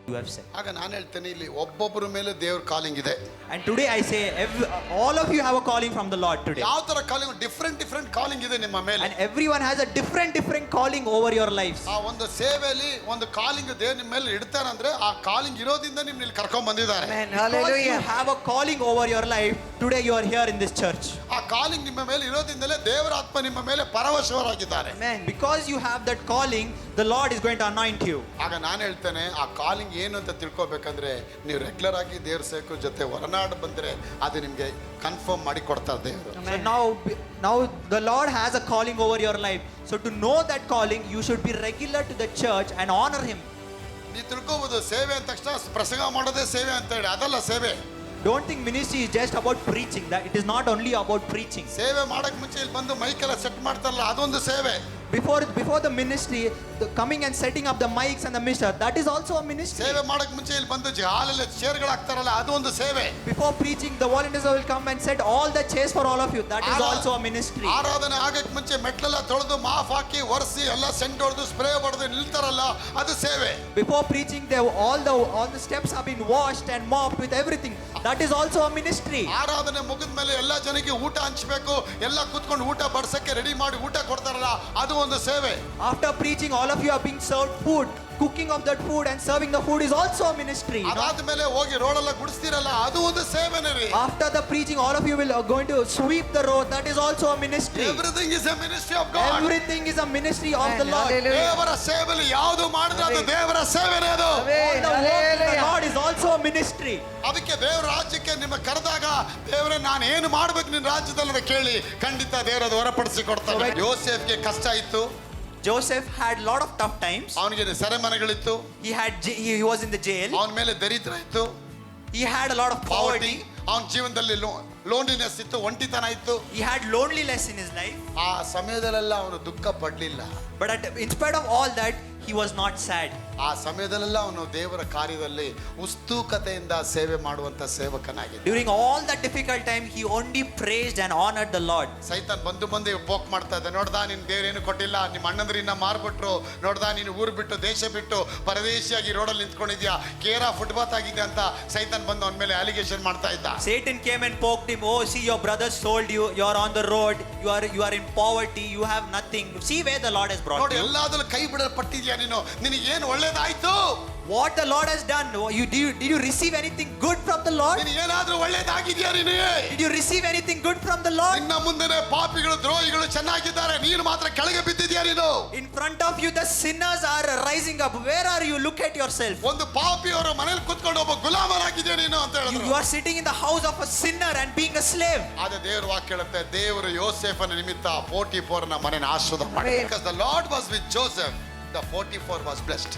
you have said. ಆಗ ನಾನು ಹೇಳ್ತೇನೆ, ಇಲ್ಲಿ ಒಬ್ಬೊಬ್ಬರ ಮೇಲೆ ದೇವ್ರ ಕಾಲಿಂಗ್ ಇದೆ. And today I say all of you have a calling from the Lord today. ಯಾವ ತರ ಕಾಲಿಂಗ್, ಡಿಫ್ರೆಂಟ್ ಕಾಲಿಂಗ್ ಇದೆ ನಿಮ್ಮ ಮೇಲೆ. And everyone has a different calling over your lives. ಆ ಒಂದು ಸೇವೆಯಲ್ಲಿ ಒಂದು ಕಾಲಿಂಗ್ ದೇವ್ರ ನಿಮ್ಮ ಮೇಲೆ ಇಡ್ತಾರೆ ಅಂದ್ರೆ ಆ ಕಾಲಿಂಗ್ ಇರೋದ್ರಿಂದ ನಿಮ್ಮನ್ನ ಇಲ್ಲಿ ಕರ್ಕೊಂಡು ಬಂದಿದ್ದಾರೆ. Because you have a calling over your life, today you are here in this church. ಆ ಕಾಲಿಂಗ್ ನಿಮ್ಮ ಮೇಲೆ ಇರೋದ್ರಿಂದಲೇ ದೇವರ ಆತ್ಮ ನಿಮ್ಮ ಮೇಲೆ ಪರವಶರಾಗಿದ್ದಾರೆ. Because you have that calling, the Lord is going to anoint you. ಆಗ ನಾನು ಹೇಳ್ತೇನೆ, ಆ ಕಾಲಿಂಗ್ ಏನು ಅಂತ ತಿಳ್ಕೊಬೇಕಂದ್ರೆ ನೀವು ರೆಗ್ಯುಲರ್ ಆಗಿ ದೇವ್ರ ಸೇವಕರ ಜೊತೆ ಹೊರನಾಡು ಬಂದ್ರೆ ಅದು ನಿಮಗೆ ಕನ್ಫರ್ಮ್ ಮಾಡಿ ಕೊಡ್ತಾರೆ ದೇವರು. So now the Lord has a calling over your life. So to know that calling, you should be regular to the church and honor him. ನೀವು ತಿಳ್ಕೊಬೋದು ಸೇವೆ ಅಂದ ತಕ್ಷಣ ಪ್ರಸಂಗ ಮಾಡೋದೇ ಸೇವೆ ಅಂತ ಹೇಳಿ, ಅದಲ್ಲ ಸೇವೆ. Don't think ministry is just about preaching. That it is not only about preaching. ಸೇವೆ ಮಾಡಕ್ ಮುಂಚೆ ಇಲ್ಲಿ ಬಂದು ಮೈಕೆಲ್ಲ ಸೆಟ್ ಮಾಡ್ತಾರಲ್ಲ, ಅದೊಂದು ಸೇವೆ. Before the ministry, the coming and setting up the mics and the minister, that is also a ministry. ಸೇವೆ ಮಾಡಕ್ ಮುಂಚೆ ಇಲ್ಲಿ ಬಂದು ಹಾಲಲ್ಲಿ ಚೇರ್ಗಳು ಹಾಕ್ತಾರಲ್ಲ, ಅದು ಒಂದು ಸೇವೆ. Before preaching, the volunteers will come and set all the chairs for all of you. That is also a ministry. ಆರಾಧನೆ ಆಗಕ್ ಮುಂಚೆ ಮೆಟ್ಲೆಲ್ಲ ತೊಳೆದು ಮಾಫ್ ಹಾಕಿ ಒರೆಸಿ ಎಲ್ಲ ಸೆಂಟ್ ಹೊಡೆದು ಸ್ಪ್ರೇ ಹೊಡೆದು ನಿಲ್ತಾರಲ್ಲ, ಅದು ಸೇವೆ. Before preaching, all the steps have been washed and mopped with everything. That is also a ministry. ಆರಾಧನೆ ಮುಗಿದ ಮೇಲೆ ಎಲ್ಲ ಜನಕ್ಕೆ ಊಟ ಹಂಚಬೇಕು, ಎಲ್ಲ ಕೂತ್ಕೊಂಡು ಊಟ ಬಡ್ಸಕ್ಕೆ ರೆಡಿ ಮಾಡಿ ಊಟ ಕೊಡ್ತಾರಲ್ಲ, ಅದು ಒಂದು ಸೇವೆ. After preaching, all of you are being served food. Cooking of that food and serving the food is also a ministry. ಅದಾದ್ಮೇಲೆ ಹೋಗಿ ರೋಡೆಲ್ಲ ಗುಡಿಸ್ತೀರಲ್ಲ, ಅದು ಒಂದು ಸೇವೆನೇ ರೀ. After the preaching, all of you will going to sweep the road. That is also a ministry. Everything is a ministry of God. Everything is a ministry of the Lord. ದೇವರ ಸೇವೆಯಲ್ಲಿ ಯಾವುದು ಮಾಡಿದ್ರೆ ಅದು ದೇವರ ಸೇವೆನೇ ಅದು. All the work of the Lord is also a ministry. ಅದಕ್ಕೆ ದೇವರ ರಾಜ್ಯಕ್ಕೆ ನಿಮ್ಮ ಕರೆದಾಗ, ದೇವರೇ ನಾನು ಏನು ಮಾಡ್ಬೇಕು ನಿನ್ನ ರಾಜ್ಯದಲ್ಲಿ ಅಂತ ಕೇಳಿ, ಖಂಡಿತ ದೇವರದು ಹೊರಪಡಿಸಿ ಕೊಡ್ತಾರೆ. ಯೋಸೇಫ್ಗೆ ಕಷ್ಟ ಇತ್ತು. Joseph had a lot of tough times. ಅವನಿಗೆ ಸೆರೆಮನೆಗಳಿತ್ತು. He was in the jail. ಅವನ ಮೇಲೆ ದರಿದ್ರ ಇತ್ತು. He had a lot of poverty. ಅವನ ಜೀವನದಲ್ಲಿ ಲೋನ್ಲಿನೆಸ್ ಇತ್ತು, ಒಂಟಿತನ ಇತ್ತು. He had loneliness in his life. ಆ ಸಮಯದಲ್ಲೆಲ್ಲ ಅವನು ದುಃಖ ಪಡ್ಲಿಲ್ಲ. But in spite of all that, he was not sad. ಆ ಸಮಯದಲ್ಲೆಲ್ಲ ಅವನು ದೇವರ ಕಾರ್ಯದಲ್ಲಿ ಉಸ್ತುಕತೆಯಿಂದ ಸೇವೆ ಮಾಡುವಂತ ಸೇವಕನಾಗಿದ್ದ. During all that difficult time, he only praised and honored the Lord. ಸೈತಾನ್ ಬಂದು ಪೋಕ್ ಮಾಡ್ತಾ ಇದ್ದ, ನೋಡ್ದಾ ನಿನ್ ದೇವ್ರೇನು ಕೊಟ್ಟಿಲ್ಲ, ನಿಮ್ಮ ಅಣ್ಣಂದ್ರಿನ್ನ ಮಾರ್ಬಿಟ್ರು, ನೋಡ್ದಾ ನೀನು ಊರು ಬಿಟ್ಟು ದೇಶ ಬಿಟ್ಟು ಪರದೇಶಿಯಾಗಿ ರೋಡಲ್ಲಿ ನಿಂತ್ಕೊಂಡಿದ್ಯಾ, ಕೇರಾ ಫುಟ್ಪಾತ್ ಆಗಿದೆ ಅಂತ ಸೈತಾನ್ ಬಂದು ಅವನ ಮೇಲೆ ಅಲಿಗೇಷನ್ ಮಾಡ್ತಾ ಇದ್ದ. Satan came and poked him. Oh, see, your brothers sold you. You are on the road. You are in poverty. You have nothing. See where the Lord has brought ನೋಡಿ, you. ಎಲ್ಲಾದ್ರೂ ಕೈ ಬಿಡಲ್ಪಟ್ಟಿದ್ಯಾ ನೀನು, ನಿನಗೆ ಏನು ಒಳ್ಳೇದಾಯ್ತು? What the Lord has done. Did you receive anything good from the Lord? ನಿನಗೆ ಏನಾದ್ರೂ ಒಳ್ಳೇದಾಗಿದ್ಯಾ ನಿನಗೆ? Did you receive anything good from the Lord? ನಿನ್ನ ಮುಂದೆ ಪಾಪಿಗಳು ದ್ರೋಹಿಗಳು ಚೆನ್ನಾಗಿದ್ದಾರೆ, ನೀನು ಮಾತ್ರ ಕೆಳಗೆ ಬಿದ್ದಿದ್ಯಾ ನೀನು. In front of you the sinners are rising up. Where are you? Look at yourself. ಒಂದು ಪಾಪಿಯವರ ಮನೆಯಲ್ಲಿ ಕೂತ್ಕೊಂಡು ಒಬ್ಬ ಗುಲಾಮನಾಗಿದ್ಯಾ ನೀನು ಅಂತ ಹೇಳಿದ್ರು. You are sitting in the house of a sinner and being a slave. ಆದ್ರೆ ದೇವರ ವಾಕ್ಯ ಹೇಳುತ್ತೆ, ದೇವರು ಯೋಸೇಫನ ನಿಮಿತ್ತ ಪೋಟಿಫೋರನ ಮನೆಯನ್ನು ಆಶೀರ್ವಾದ ಮಾಡಿದ. Because the Lord was with Joseph, the Potiphar was blessed.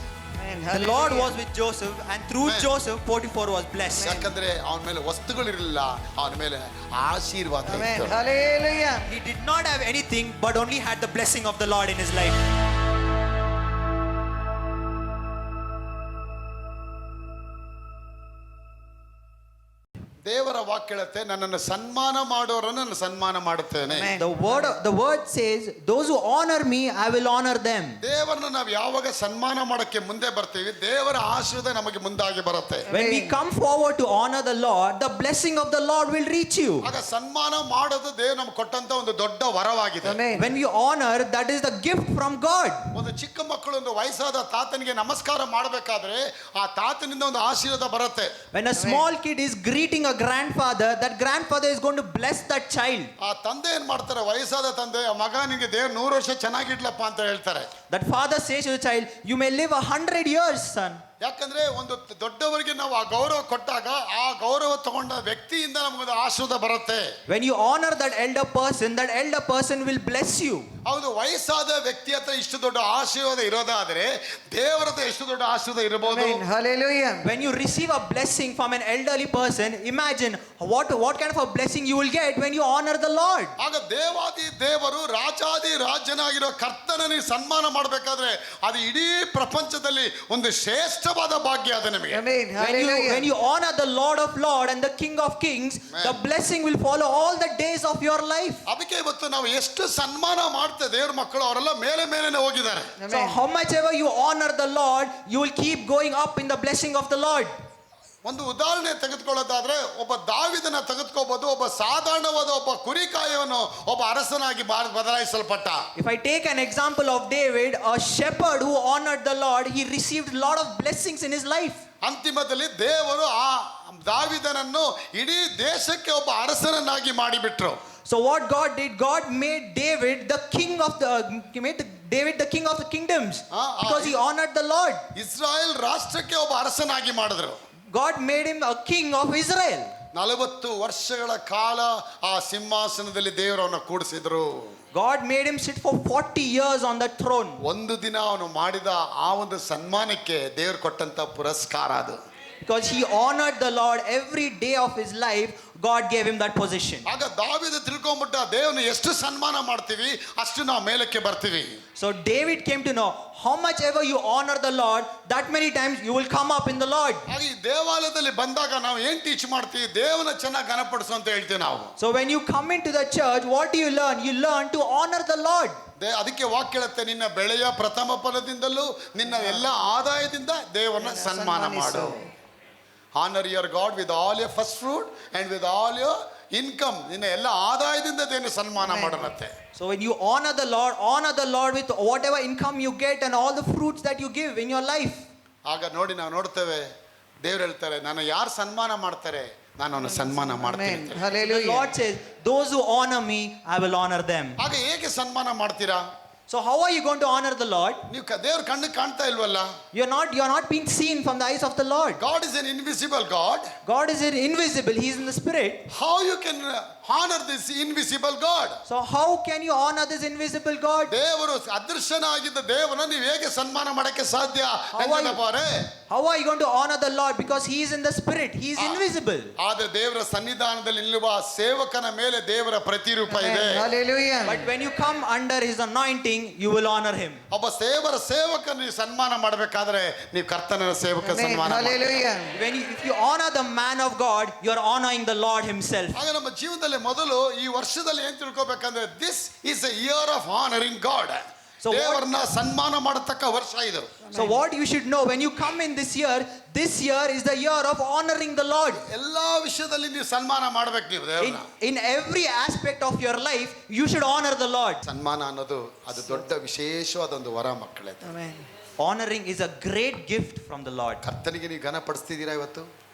The Lord was with Joseph, and through Joseph Potiphar was blessed. ಯಾಕಂದ್ರೆ ಅವನ ಮೇಲೆ ವಸ್ತುಗಳಿರಲಿಲ್ಲ, ಅವನ ಮೇಲೆ ಆಶೀರ್ವಾದ ಇತ್ತು. He did not have anything, but only had the blessing of the Lord in his life. ದೇವರ ವಾಕ್ಯ ಹೇಳುತ್ತೆ, ನನ್ನನ್ನು ಸನ್ಮಾನ ಮಾಡೋರನ್ನು ನಾನು ಸನ್ಮಾನ ಮಾಡುತ್ತೇನೆ. The word says, those who honor me, I will honor them. ದೇವರನ್ನ ನಾವು ಯಾವಾಗ ಸನ್ಮಾನ ಮಾಡಕ್ಕೆ ಮುಂದೆ ಬರ್ತೀವಿ, ದೇವರ ಆಶೀರ್ವಾದ ನಮಗೆ ಮುಂದಾಗಿ ಬರುತ್ತೆ. When we come forward to honor the Lord, the blessing of the Lord will reach you. ಆಗ ಸನ್ಮಾನ ಮಾಡೋದು ದೇವರು ನಮಗೆ ಕೊಟ್ಟಂತ ಒಂದು ದೊಡ್ಡ ವರವಾಗಿದೆ. When we honor, that is the gift from God. ಒಂದು ಚಿಕ್ಕ ಮಕ್ಕಳು ಒಂದು ವಯಸ್ಸಾದ ತಾತನಿಗೆ ನಮಸ್ಕಾರ ಮಾಡಬೇಕಾದ್ರೆ ಆ ತಾತನಿಂದ ಒಂದು ಆಶೀರ್ವಾದ ಬರುತ್ತೆ. When a small kid is greeting a grandfather, that grandfather is going to bless that child. ಆ ತಂದೆ ಏನ್ ಮಾಡ್ತಾರೆ, ವಯಸ್ಸಾದ ತಂದೆ, ಮಗ ನಿನಗೆ ದೇವ್ರು 100 ವರ್ಷ ಚೆನ್ನಾಗಿಡ್ಲಪ್ಪ ಅಂತ ಹೇಳ್ತಾರೆ. That father says to the child, you may live 100 years, son. ಯಾಕಂದ್ರೆ ಒಂದು ದೊಡ್ಡವರಿಗೆ ನಾವು ಆ ಗೌರವ ಕೊಟ್ಟಾಗ ಆ ಗೌರವ ತಗೊಂಡ ವ್ಯಕ್ತಿಯಿಂದ ನಮಗೊಂದು ಆಶೀರ್ವಾದ ಬರುತ್ತೆ. When you honor that elder person will bless you. ಹೌದು, ವಯಸ್ಸಾದ ವ್ಯಕ್ತಿ ಹತ್ರ ಇಷ್ಟು ದೊಡ್ಡ ಆಶೀರ್ವಾದ ಇರೋದಾದ್ರೆ ದೇವರ ಹತ್ರ ಎಷ್ಟು ದೊಡ್ಡ ಆಶೀರ್ವಾದ ಇರಬಹುದು. Hallelujah. When you receive a blessing from an elderly person, imagine what kind of a blessing you will get when you honor the Lord. ಆಗ ದೇವಾದಿ ದೇವರು ರಾಜಾದಿ ರಾಜನಾಗಿರೋ ಕರ್ತನನ್ನು ಸನ್ಮಾನ ಮಾಡಬೇಕಾದ್ರೆ ಅದು ಇಡೀ ಪ್ರಪಂಚದಲ್ಲಿ ಒಂದು ಶ್ರೇಷ್ಠವಾದ ಭಾಗ್ಯ ಅದು ನಿಮಗೆ. Amen. Hallelujah. When you honor the Lord of Lords and the King of Kings, the blessing will follow all the days of your life. ಅದಕ್ಕೆ ಇವತ್ತು ನಾವು ಎಷ್ಟು ಸನ್ಮಾನ ಮಾಡ್ತೇವೆ ದೇವ್ರ ಮಕ್ಕಳು, ಅವರೆಲ್ಲ ಮೇಲೆ ಮೇಲೆನೆ ಹೋಗಿದ್ದಾರೆ. So how much ever you honor the Lord, you will keep going up in the blessing of the Lord. ಒಂದು ಉದಾಹರಣೆ ತೆಗೆದುಕೊಳ್ಳೋದಾದ್ರೆ ಒಬ್ಬ ದಾವಿದನ ತೆಗೆದುಕೋಬಹುದು. ಒಬ್ಬ ಸಾಧಾರಣವಾದ ಒಬ್ಬ ಕುರಿಕಾಯವನು ಒಬ್ಬ ಅರಸನಾಗಿ ಬದಲಾಯಿಸಲ್ಪಟ್ಟ. If I take an example of David, a shepherd who honored the Lord, he received a lot of blessings in his life. ಅಂತಿಮದಲ್ಲಿ ದೇವರು ಆ ದಾವಿದನನ್ನು ಇಡೀ ದೇಶಕ್ಕೆ ಒಬ್ಬ ಅರಸನನ್ನಾಗಿ ಮಾಡಿಬಿಟ್ರು. So what God did, God made David the king of the David the king of the kingdoms because he honored the Lord. Israel ರಾಷ್ಟ್ರಕ್ಕೆ ಒಬ್ಬ ಅರಸನಾಗಿ ಮಾಡಿದ್ರು. God made him a king of Israel. 40 ವರ್ಷಗಳ ಕಾಲ ಆ ಸಿಂಹಾಸನದಲ್ಲಿ ದೇವರನ್ನು ಕೂಡಿಸಿದ್ರು. God made him sit for 40 years on the throne. ಒಂದು ದಿನ ಅವನು ಮಾಡಿದ ಆ ಒಂದು ಸನ್ಮಾನಕ್ಕೆ ದೇವರು ಕೊಟ್ಟಂತ ಪುರಸ್ಕಾರ ಅದು. Because he honored the Lord every day of his life, God gave him that position. ಆಗ ದಾವೀದ ತಿಳ್ಕೊಂಡ್ಬಿಟ್ಟ, ದೇವರನ್ನು ಎಷ್ಟು ಸನ್ಮಾನ ಮಾಡ್ತೀವಿ ಅಷ್ಟು ನಾವು ಮೇಲಕ್ಕೆ ಬರ್ತೀವಿ. So David came to know how much ever you honor the Lord, that many times you will come up in the Lord. ಆಗ ಈ ದೇವಾಲಯದಲ್ಲಿ ಬಂದಾಗ ನಾವು ಏನ್ ಟೀಚ್ ಮಾಡ್ತೀವಿ? ದೇವನ ಚೆನ್ನಾಗಿ ಘನಪಡಿಸು ಅಂತ ಹೇಳ್ತೀವಿ ನಾವು. So when you come into the church, what do you learn? You learn to honor the Lord. ಅದಕ್ಕೆ ವಾಕ್ಯ ಹೇಳುತ್ತೆ, ನಿನ್ನ ಬೆಳೆಯ ಪ್ರಥಮ ಫಲದಿಂದಲೂ ನಿನ್ನ ಎಲ್ಲ ಆದಾಯದಿಂದ ದೇವರನ್ನ ಸನ್ಮಾನ ಮಾಡು. Honor your God with all your first fruit and with all your income. ನಿನ್ನ ಎಲ್ಲ ಆದಾಯದಿಂದ ದೇವರನ್ನ ಸನ್ಮಾನ ಮಾಡನತ್ತೆ. So when you honor the Lord with whatever income you get and all the fruits that you give in your life. ಆಗ ನೋಡಿ ನಾವು ನೋಡ್ತೇವೆ, ದೇವರು ಹೇಳ್ತಾರೆ, ನಾನು ಯಾರು ಸನ್ಮಾನ ಮಾಡ್ತಾರೆ ನಾನು ಅವನ ಸನ್ಮಾನ ಮಾಡ್ತೀನಿ. The Lord says, those who honor me, I will honor them. ಆಗ ಹೇಗೆ ಸನ್ಮಾನ ಮಾಡ್ತೀರಾ? So how are you going to honor the Lord? ನೀವು ದೇವ್ರ ಕಣ್ಣು ಕಾಣ್ತಾ ಇಲ್ವಲ್ಲ. You're not being seen from the eyes of the Lord. God is an invisible God. God is invisible. He is in the spirit. How you can honor this invisible God? So how can you honor this invisible God? ದೇವರು ಅದೃಶ್ಯನಾಗಿದ್ದ ದೇವರನ್ನು ನೀವು ಹೇಗೆ ಸನ್ಮಾನ ಮಾಡಕ್ಕೆ ಸಾಧ್ಯ? How are you going to honor the Lord? Because he is in the spirit. He is invisible. ಆದ್ರೆ ದೇವರ ಸನ್ನಿಧಾನದಲ್ಲಿ ನಿಲ್ಲುವ ಸೇವಕನ ಮೇಲೆ ದೇವರ ಪ್ರತಿರೂಪ ಇದೆ. Hallelujah. But when you come under his anointing, you will honor him. ಒಬ್ಬ ಸೇವಕನ ನೀವು ಸನ್ಮಾನ ಮಾಡಬೇಕಾದ್ರೆ ನೀವು ಕರ್ತನ ಸೇವಕ ಸನ್ಮಾನ. Hallelujah. If you honor the man of God, you are honoring the Lord himself. ಆಗ ನಮ್ಮ ಜೀವನದಲ್ಲಿ ಮೊದಲು ಈ ವರ್ಷದಲ್ಲಿ ಏನ್ ತಿಳ್ಕೊಬೇಕಂದ್ರೆ, this is a year of honouring God. ದೇವರನ್ನ ಸನ್ಮಾನ ಮಾಡತಕ್ಕ ವರ್ಷ ಇದು. So what you should know, when you come in this year is the year of honoring the Lord. ಎಲ್ಲಾ ವಿಷಯದಲ್ಲಿ ನೀವು ಸನ್ಮಾನ ಮಾಡಬೇಕು ನೀವು ದೇವರನ್ನ. In every aspect of your life, you should honor the Lord. ಸನ್ಮಾನ ಅನ್ನೋದು ಅದು ದೊಡ್ಡ ವಿಶೇಷವಾದ ಒಂದು ವರ ಮಕ್ಕಳೇ. Amen. Honoring is a great gift from the Lord. ಕರ್ತನಿಗೆ ನೀವು ಘನ ಪಡಿಸ್ತಿದ್ದೀರಾ ಇವತ್ತು?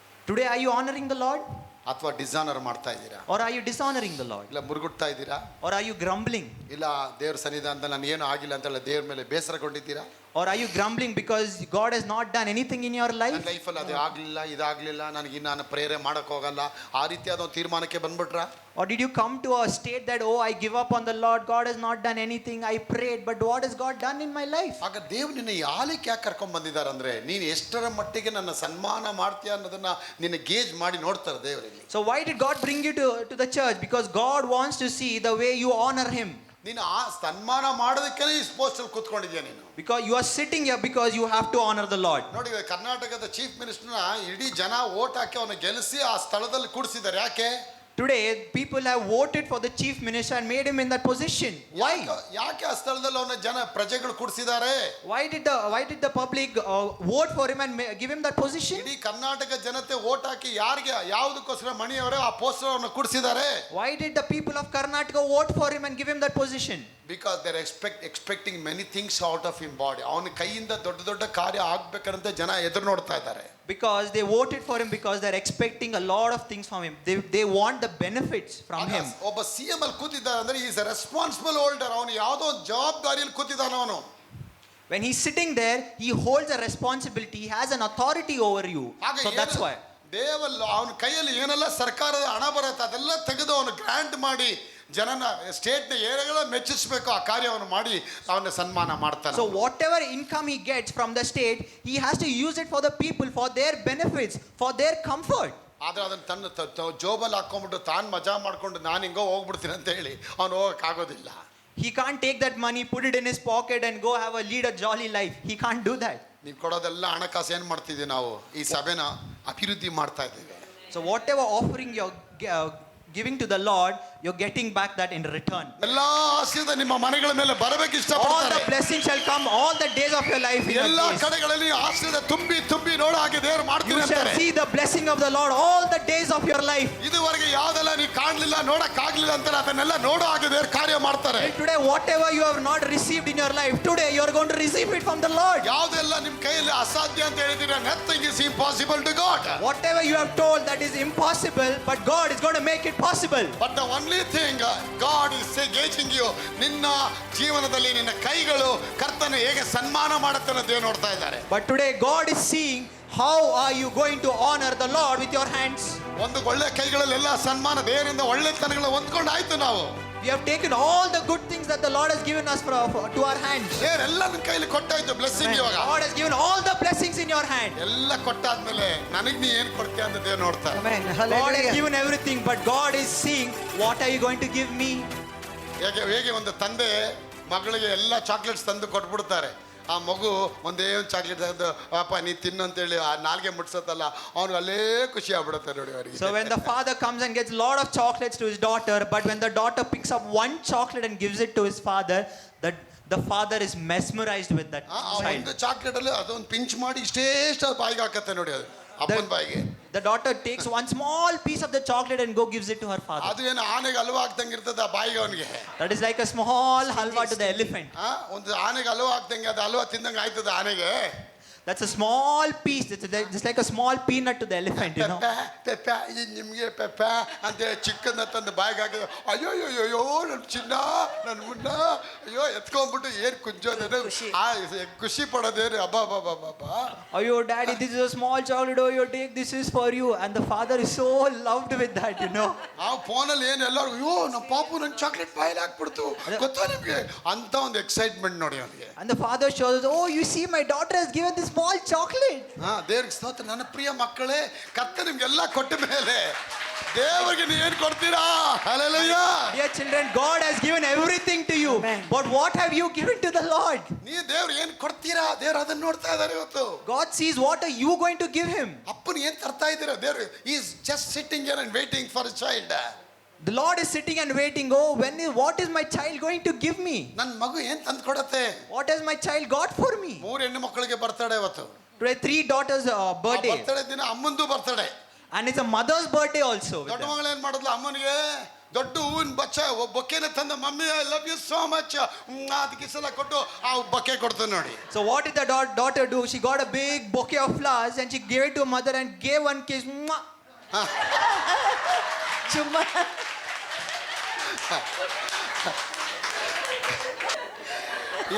Today are you honoring the Lord? ಅಥವಾ ಡಿಸಾನರ್ ಮಾಡ್ತಾ ಇದ್ದೀರಾ? Or are you dishonoring the Lord? ಇಲ್ಲ ಮುರುಗುಟ್ತಾ ಇದ್ದೀರಾ? Or are you grumbling? ಇಲ್ಲ ದೇವರ ಸನ್ನಿಧಾನದಲ್ಲಿ ನಾನು ಏನು ಆಗಿಲ್ಲ ಅಂತ ಹೇಳಿ ದೇವರ ಮೇಲೆ ಬೇಸರಗೊಂಡಿದ್ದೀರಾ? Or are you grumbling because God has not done anything in your life? ನನ್ನ ಲೈಫಲ್ಲಿ ಅದು ಆಗಲಿಲ್ಲ, ಇದಾಗಲಿಲ್ಲ, ನನಗೆ ನಾನು ಪ್ರೇರಣೆ ಮಾಡಕ್ಕೆ ಹೋಗಲ್ಲ, ಆ ರೀತಿಯಾದ ಒಂದು ತೀರ್ಮಾನಕ್ಕೆ ಬಂದ್ಬಿಟ್ರಾ? Or did you come to a state that, oh, I give up on the Lord, God has not done anything, I prayed, but what has God done in my life? ಆಗ ದೇವ್ರು ನಿನ್ನ ಯಾಲಕ್ಕೆ ಯಾಕೆ ಕರ್ಕೊಂಡ್ ಬಂದಿದ್ದಾರೆ ಅಂದ್ರೆ, ನೀನು ಎಷ್ಟರ ಮಟ್ಟಿಗೆ ನನ್ನ ಸನ್ಮಾನ ಮಾಡ್ತೀಯ ಅನ್ನೋದನ್ನ ನಿನ್ನ ಗೇಜ್ ಮಾಡಿ ನೋಡ್ತಾರೆ ದೇವರಲ್ಲಿ. So why did God bring you to the church? Because God wants to see the way you honor him. ನೀನು ಆ ಸನ್ಮಾನ ಮಾಡೋದಕ್ಕೆ ಈ ಪೋಸ್ಟಲ್ಲಿ ಕೂತ್ಕೊಂಡಿದ್ಯಾ ನೀನು. Because you are sitting here because you have to honor the Lord. ನೋಡಿ, ಕರ್ನಾಟಕದ chief ಮಿನಿಸ್ಟರ್ನ ಇಡೀ ಜನ ಓಟ್ ಹಾಕಿ ಅವನ್ನ ಗೆಲ್ಲಿಸಿ ಆ ಸ್ಥಳದಲ್ಲಿ ಕೂಡಿಸಿದ್ದಾರೆ. ಯಾಕೆ? Today people have voted for the chief minister and made him in that position. Why? ಯಾಕೆ ಆ ಸ್ಥಳದಲ್ಲಿ ಅವನ ಜನ ಪ್ರಜೆಗಳು ಕೂಡಿಸಿದ್ದಾರೆ? Why did the public vote for him and give him that position? ಇಡೀ ಕರ್ನಾಟಕ ಜನತೆ ಓಟ್ ಹಾಕಿ ಯಾರಿಗೆ ಯಾವುದಕ್ಕೋಸ್ಕರ ಮಣಿಯವರೇ ಆ ಪೋಸ್ಟರ್ ಅನ್ನು ಕೂಡಿಸಿದ್ದಾರೆ? Why did the people of Karnataka vote for him and give him that position? Because they are expecting many things out of him body. ಅವನ ಕೈಯಿಂದ ದೊಡ್ಡ ದೊಡ್ಡ ಕಾರ್ಯ ಆಗ್ಬೇಕಂತ ಜನ ಎದುರು ನೋಡ್ತಾ ಇದ್ದಾರೆ. Because they voted for him because they are expecting a lot of things from him. They want the benefits from him. ಒಬ್ಬ ಸಿಎಂ ಅಲ್ಲಿ ಕೂತಿದ್ದಾರೆ ಅಂದ್ರೆ he is a responsible holder. ಅವನು ಯಾವುದೋ ಒಂದು ಜವಾಬ್ದಾರಿಯಲ್ಲಿ ಕೂತಿದ್ದಾನೆ ಅವನು. When he's sitting there, he holds a responsibility. He has an authority over you. So that's why. ದೇವಲ್ಲ ಅವನ ಕೈಯಲ್ಲಿ ಏನೆಲ್ಲ ಸರ್ಕಾರದ ಹಣ ಬರುತ್ತೆ ಅದೆಲ್ಲ ತೆಗೆದು ಅವನು ಗ್ರಾಂಟ್ ಮಾಡಿ ಜನನ ಸ್ಟೇಟ್ನ ಏರಿಯಾಗಳ ಮೆಚ್ಚಿಸಬೇಕು, ಆ ಕಾರ್ಯವನ್ನು ಮಾಡಿ ಅವನ ಸನ್ಮಾನ ಮಾಡ್ತಾನೆ. So whatever income he gets from the state, he has to use it for the people, for their benefits, for their comfort. ಆದ್ರೆ ಅದನ್ನ ತನ್ನ ಜೋಬಲ್ಲಿ ಹಾಕೊಂಡ್ಬಿಟ್ಟು ತಾನು ಮಜಾ ಮಾಡ್ಕೊಂಡು ನಾನು ಹಿಂಗೋ ಹೋಗ್ಬಿಡ್ತೀನಿ ಅಂತ ಹೇಳಿ ಅವನು ಹೋಗಕ್ಕಾಗೋದಿಲ್ಲ. He can't take that money, put it in his pocket and go have a lead a jolly life. He can't do that. ನೀವು ಕೊಡೋದೆಲ್ಲ ಹಣಕಾಸು ಏನ್ ಮಾಡ್ತಿದ್ದೀವಿ ನಾವು ಈ ಸಭೆನ ಅಭಿವೃದ್ಧಿ ಮಾಡ್ತಾ ಇದ್ದೀವಿ. So whatever offering you're giving to the Lord, you're getting back that in return. ಎಲ್ಲಾ ಆಶೀರ್ವಾದ ನಿಮ್ಮ ಮನೆಗಳ ಮೇಲೆ ಬರಬೇಕು All the ಇಷ್ಟಪಡ್ತಾರೆ. blessings shall come all the days of your life. In your ಎಲ್ಲಾ days. ಕಡೆಗಳಲ್ಲಿ ಆಶೀರ್ವಾದ ತುಂಬಿ ತುಂಬಿ ನೋಡೋ ಹಾಗೆ ದೇವರು You ಮಾಡ್ತೀನಿ shall ಅಂತಾರೆ. see the blessing of the Lord all the days of your life. ಇದುವರೆಗೆ ಯಾವ್ದೆಲ್ಲ ನೀವು ಕಾಣ್ಲಿಲ್ಲ ನೋಡಕ್ ಆಗ್ಲಿಲ್ಲ ಅಂತಾರೆ ಅದನ್ನೆಲ್ಲ ನೋಡೋ ಹಾಗೆ ದೇವರು ಕಾರ್ಯ ಮಾಡ್ತಾರೆ. And today whatever you have not received in your life, today you are going to receive it from the Lord. ಯಾವ್ದೆಲ್ಲ ನಿಮ್ ಕೈಯಲ್ಲಿ ಅಸಾಧ್ಯ ಅಂತ ಹೇಳಿದ್ರೆ nothing is impossible to God. Whatever you have told that is impossible, but God is going to make it possible. But the only thing God is engaging you, ನಿನ್ನ ಜೀವನದಲ್ಲಿ ನಿನ್ನ ಕೈಗಳು ಕರ್ತನ ಹೇಗೆ ಸನ್ಮಾನ ಮಾಡುತ್ತೆ ಅಂತ ದೇವರು ನೋಡ್ತಾ ಇದ್ದಾರೆ. But today God is seeing how are you going to honor the Lord with your hands. ಒಂದು ಒಳ್ಳೆ ಕೈಗಳಲ್ಲೆಲ್ಲ ಸನ್ಮಾನ ದೇವರಿಂದ ಒಳ್ಳೆತನಗಳ ಹೊಂದ್ಕೊಂಡು ಆಯ್ತು ನಾವು. We have taken all the good things that the Lord has given us to our hands. ದೇವರೆಲ್ಲ ನಿನ್ನ ಕೈಯಲ್ಲಿ ಕೊಟ್ಟಾಯ್ತು blessing ಇವಾಗ. God has given all the blessings in your hand. ಎಲ್ಲ ಕೊಟ್ಟಾದ್ಮೇಲೆ ನನಗೆ ನೀ ಏನ್ ಕೊಡ್ತೀಯ ಅಂತ ದೇವರು ನೋಡ್ತಾರೆ. Amen. God has Hallelujah. given everything, but God is seeing what are you going to give me. ಹೇಗೆ ಒಂದು ತಂದೆ ಮಗಳಿಗೆ ಎಲ್ಲ ಚಾಕ್ಲೇಟ್ಸ್ ತಂದು ಕೊಟ್ಬಿಡ್ತಾರೆ. ಆ ಮಗು ಒಂದೇ ಒಂದು ಚಾಕ್ಲೇಟ್ ತಂದು ಪಾಪ ನೀ ತಿನ್ನು ಅಂತೇಳಿ ಆ ನಾಲ್ಗೆ ಮುಟ್ಸತ್ತಲ್ಲ ಅವ್ನಿಗೆ ಅಲ್ಲೇ ಖುಷಿ ಆಗ್ಬಿಡುತ್ತೆ ನೋಡಿ ಅವರಿಗೆ. So when the father comes and gets a lot of chocolates to his daughter, but when the daughter picks up one chocolate and gives it to his father, the father is mesmerized with that child. ಒಂದು chocolate ಅಲ್ಲಿ ಅದೊಂದು pinch ಮಾಡಿ ಇಷ್ಟೇ ಬಾಯಿಗೆ ಹಾಕತ್ತೆ ನೋಡಿ ಅದು ಅಪ್ಪನ ಬಾಯಿಗೆ. The daughter takes one small piece of the chocolate and gives it to her father. ಅದು ಏನು ಆನೆಗೆ ಹಲ್ವಾ ಹಾಕ್ದಂಗೆ ಇರ್ತದೆ ಆ ಬಾಯಿಗೆ ಅವನಿಗೆ. That is like a small halwa to the elephant. ಒಂದು ಆನೆಗೆ ಹಲ್ವಾ ಹಾಕ್ದಂಗೆ ಅದು ಹಲ್ವಾ ತಿಂದಂಗೆ ಆಯ್ತದ ಆನೆಗೆ. That's a small piece. It's just like a small peanut to the elephant, you know. ಪೆಪ್ಪ ಇದು ನಿಮಗೆ ಪೆಪ್ಪ ಅಂತ ಚಿಕ್ಕನ್ನ ತಂದು ಬಾಯಿಗೆ ಹಾಕಿದ ಅಯ್ಯೋ ಅಯ್ಯೋ ನನ್ನ ಚಿನ್ನ ನನ್ನ ಮುನ್ನ ಅಯ್ಯೋ ಎತ್ಕೊಂಡ್ಬಿಟ್ಟು ಏನು ಕುಂಜೋದೇನು ಖುಷಿ ಪಡೋದೇನು ಅಬ್ಬಾ ಬಾಬಾ ಬಾಬಾ. Oh, your daddy, this is a small chocolate. Oh, you take this is for you. And the father is so loved with that, you know. ಆ ಫೋನಲ್ಲಿ ಏನು ಎಲ್ಲರೂ ಅಯ್ಯೋ ನಮ್ಮ ಪಾಪು ನನ್ನ ಚಾಕ್ಲೇಟ್ ಬಾಯಿಗೆ ಹಾಕ್ಬಿಡ್ತು ಗೊತ್ತಾ ನಿಮಗೆ ಅಂತ ಒಂದು ಎಕ್ಸೈಟ್ಮೆಂಟ್ ನೋಡಿ ಅವನಿಗೆ. And the father shows, oh, you see, my daughter has given this small chocolate. ದೇವ್ರಿಗೆ ಸ್ತೋತ್ರ. ನನ್ನ ಪ್ರಿಯ ಮಕ್ಕಳೇ, ಕರ್ತ ನಿಮ್ಗೆಲ್ಲ ಕೊಟ್ಟ ಮೇಲೆ ದೇವರಿಗೆ ನೀವು ಏನು ಕೊಡ್ತೀರಾ? Hallelujah. Dear children, God has given everything to you. Amen. But what have you given to the Lord? ನೀವು ದೇವ್ರಿಗೆ ಏನು ಕೊಡ್ತೀರಾ? ದೇವ್ರು ಅದನ್ನ ನೋಡ್ತಾ ಇದ್ದಾರೆ ಇವತ್ತು. God sees what are you going to give him. ಅಪ್ಪನ ಏನು ತರ್ತಾ ಇದ್ದೀರಾ? ದೇವ್ರು is just sitting here and waiting for A child. The Lord is sitting and waiting. Oh, what is my child going to give me? ನನ್ನ ಮಗು ಏನು ತಂದು ಕೊಡತ್ತೆ? What has my child got for me? 3 ಹೆಣ್ಣು ಮಕ್ಕಳಿಗೆ birthday ಇವತ್ತು. Today 3 daughters' birthday. Birthday ದಿನ ಅಮ್ಮಂದು birthday. And it's a mother's birthday also. with ದೊಡ್ಡ them. ಮಗಳು ಏನು ಮಾಡಿದ್ಲು ಅಮ್ಮನಿಗೆ ದೊಡ್ಡ ಹೂವಿನ ಬೊಕ್ಕೆನ ತಂದ mummy I love you so much ಅದಕ್ಕೆ ಸಲ ಕೊಟ್ಟು ಆ ಬೊಕ್ಕೆ ಕೊಡ್ತಾನೆ ನೋಡಿ. So what did the daughter do? She got a big bouquet of flowers and she gave it to her mother and gave one kiss. Mwah. Chumma.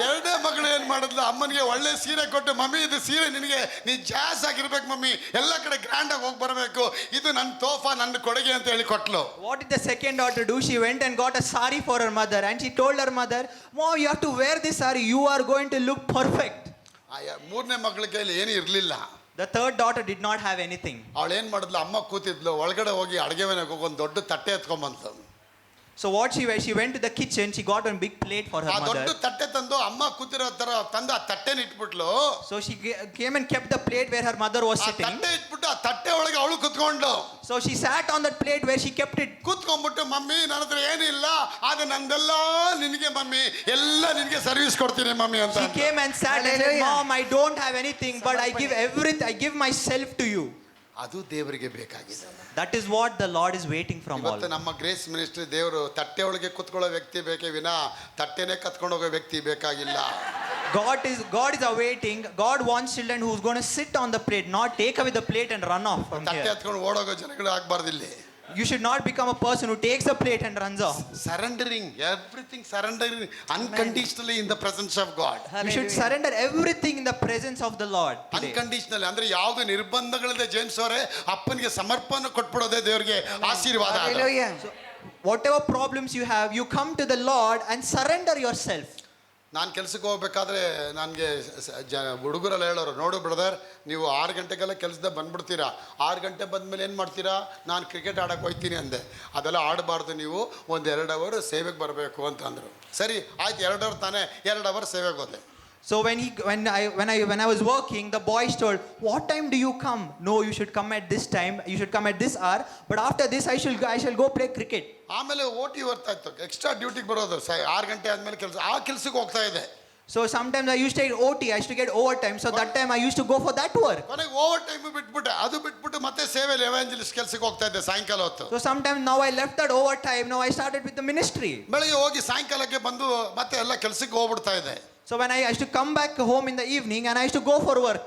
ಎರಡೇ ಮಗಳು ಏನ್ ಮಾಡಿದ್ಲು ಅಮ್ಮನಿಗೆ ಒಳ್ಳೆ ಸೀರೆ ಕೊಟ್ಟು ಮಮ್ಮಿ ಇದು ಸೀರೆ ನಿನಗೆ ನೀ ಜಾಸ್ ಆಗಿರ್ಬೇಕು ಮಮ್ಮಿ ಎಲ್ಲ ಕಡೆ ಗ್ರ್ಯಾಂಡ್ ಆಗಿ ಹೋಗಿ ಬರಬೇಕು ಇದು ನನ್ನ ತೋಫಾ ನನ್ನ ಕೊಡುಗೆ ಅಂತ ಹೇಳಿ ಕೊಟ್ಲು. What did the second daughter do? She went and got a sari for her mother and she told her mother, Mom, you have to wear this sari. You are going to look perfect. ಮೂರನೇ ಮಗಳ ಕೈಲಿ ಏನು ಇರಲಿಲ್ಲ. The third daughter did not have anything. ಅವಳು ಏನು ಮಾಡಿದ್ಲು ಅಮ್ಮ ಕೂತಿದ್ಲು ಒಳಗಡೆ ಹೋಗಿ ಅಡುಗೆ ಮನೆಗೆ ಹೋಗಿ ಒಂದು ದೊಡ್ಡ ತಟ್ಟೆ ಎತ್ಕೊಂಬಂತು. So what she went to the kitchen. She got one big plate for her ಆ ದೊಡ್ಡ mother. ತಟ್ಟೆ ತಂದು ಅಮ್ಮ ಕೂತಿರೋ ತರ ತಂದು ಆ ತಟ್ಟೆನ ಇಟ್ಬಿಟ್ಲು. So she came and kept the plate where her mother was ಆ sitting. ತಟ್ಟೆ ಇಟ್ಬಿಟ್ಟು ಆ ತಟ್ಟೆ ಒಳಗೆ ಅವಳು ಕುತ್ಕೊಂಡ್ಲು. So she sat on that plate where she kept it. ಕೂತ್ಕೊಂಡ್ಬಿಟ್ಟು ಮಮ್ಮಿ ನನ್ನ ಹತ್ರ ಏನಿಲ್ಲ ಆದ್ರೆ ನಂದೆಲ್ಲ ನಿನಗೆ ಮಮ್ಮಿ ಎಲ್ಲ ನಿನಗೆ ಸರ್ವಿಸ್ ಕೊಡ್ತೀನಿ ಮಮ್ಮಿ ಅಂತ. She came and sat and said, Hallelujah. Mom, I don't have anything, but I give everything. I give myself to you. ಅದು ದೇವರಿಗೆ ಬೇಕಾಗಿದೆ. That is what the Lord is waiting from all. ಇವತ್ತು ನಮ್ಮ grace ministry ದೇವರು ತಟ್ಟೆ ಒಳಗೆ ಕುತ್ಕೊಳ್ಳೋ ವ್ಯಕ್ತಿ ಬೇಕೇ ವಿನ ತಟ್ಟೆನೇ ಕತ್ಕೊಂಡು ಹೋಗೋ ವ್ಯಕ್ತಿ ಬೇಕಾಗಿಲ್ಲ. God is awaiting. God wants children who's going to sit on the plate, not take away the plate and run off from ತಟ್ಟೆ here. ಹತ್ಕೊಂಡು ಓಡೋಗೋ ಜನಗಳು ಆಗ್ಬಾರ್ದು ಇಲ್ಲಿ. You should not become a person who takes the plate and runs off. Surrendering everything surrendering unconditionally in the presence of god. You should surrender everything in the presence of the Lord today. Unconditionally ಅಂದ್ರೆ ಯಾವ್ದು ನಿರ್ಬಂಧಗಳಿದೆ James ಅವರೇ ಅಪ್ಪನಿಗೆ ಸಮರ್ಪಣೆ ಕೊಟ್ಬಿಡೋದೇ ದೇವರಿಗೆ ಆಶೀರ್ವಾದ. Hallelujah. Whatever problems you have, you come to the Lord and surrender yourself. ನಾನು ಕೆಲ್ಸಕ್ಕೆ ಹೋಗ್ಬೇಕಾದ್ರೆ ನನಗೆ ಹುಡುಗರೆಲ್ಲ ಹೇಳೋರು, ನೋಡು ಬ್ರದರ್, ನೀವು 6 ಗಂಟೆಗೆಲ್ಲ ಕೆಲಸದ ಬಂದ್ಬಿಡ್ತೀರಾ, 6 ಗಂಟೆ ಬಂದಮೇಲೆ ಏನು ಮಾಡ್ತೀರಾ, ನಾನು ಕ್ರಿಕೆಟ್ ಆಡೋಕೆ ಹೋಗ್ತೀನಿ ಅಂದೆ. ಅದೆಲ್ಲ ಆಡಬಾರ್ದು, ನೀವು ಒಂದು 2 ಅವರ್ ಸೇವೆಗೆ ಬರಬೇಕು ಅಂತಂದರು. ಸರಿ ಆಯ್ತು, 2 ಅವರ್ ತಾನೇ, 2 ಅವರ್ ಸೇವೆಗೆ ಹೋದೆ. So when I was working, the boys told, "What time do you come?" "No, you should come at this time. You should come at this hour. But after this, I shall go play cricket." ಆಮೇಲೆ OT ಬರ್ತಾ ಇತ್ತು, extra ಡ್ಯೂಟಿಗೆ ಬರೋದು. 6 ಗಂಟೆ ಆದಮೇಲೆ ಕೆಲಸಕ್ಕೆ ಹೋಗ್ತಾ ಇದೆ. So sometimes I used to get OT. I used to get overtime. So that time I used to go for that work. ಕೊನೆಗೆ ಓವರ್ ಟೈಮ್ ಬಿಟ್ಬಿಟ್ಟೆ. ಅದು ಬಿಟ್ಬಿಟ್ಟು ಮತ್ತೆ ಸೇವೆಯಲ್ಲಿ ಎವಾಂಜಲಿಸ್ಟ್ ಕೆಲಸಕ್ಕೆ ಹೋಗ್ತಾ ಇದ್ದೆ ಸಾಯಂಕಾಲ ಹೊತ್ತು. So sometimes now I left that overtime. Now I started with the ministry. ಬೆಳಗ್ಗೆ ಹೋಗಿ ಸಾಯಂಕಾಲಕ್ಕೆ ಬಂದು ಮತ್ತೆ ಎಲ್ಲ ಕೆಲಸಕ್ಕೆ ಹೋಗ್ಬಿಡ್ತಾ ಇದೆ. So when I used to come back home in the evening and I used to go for work.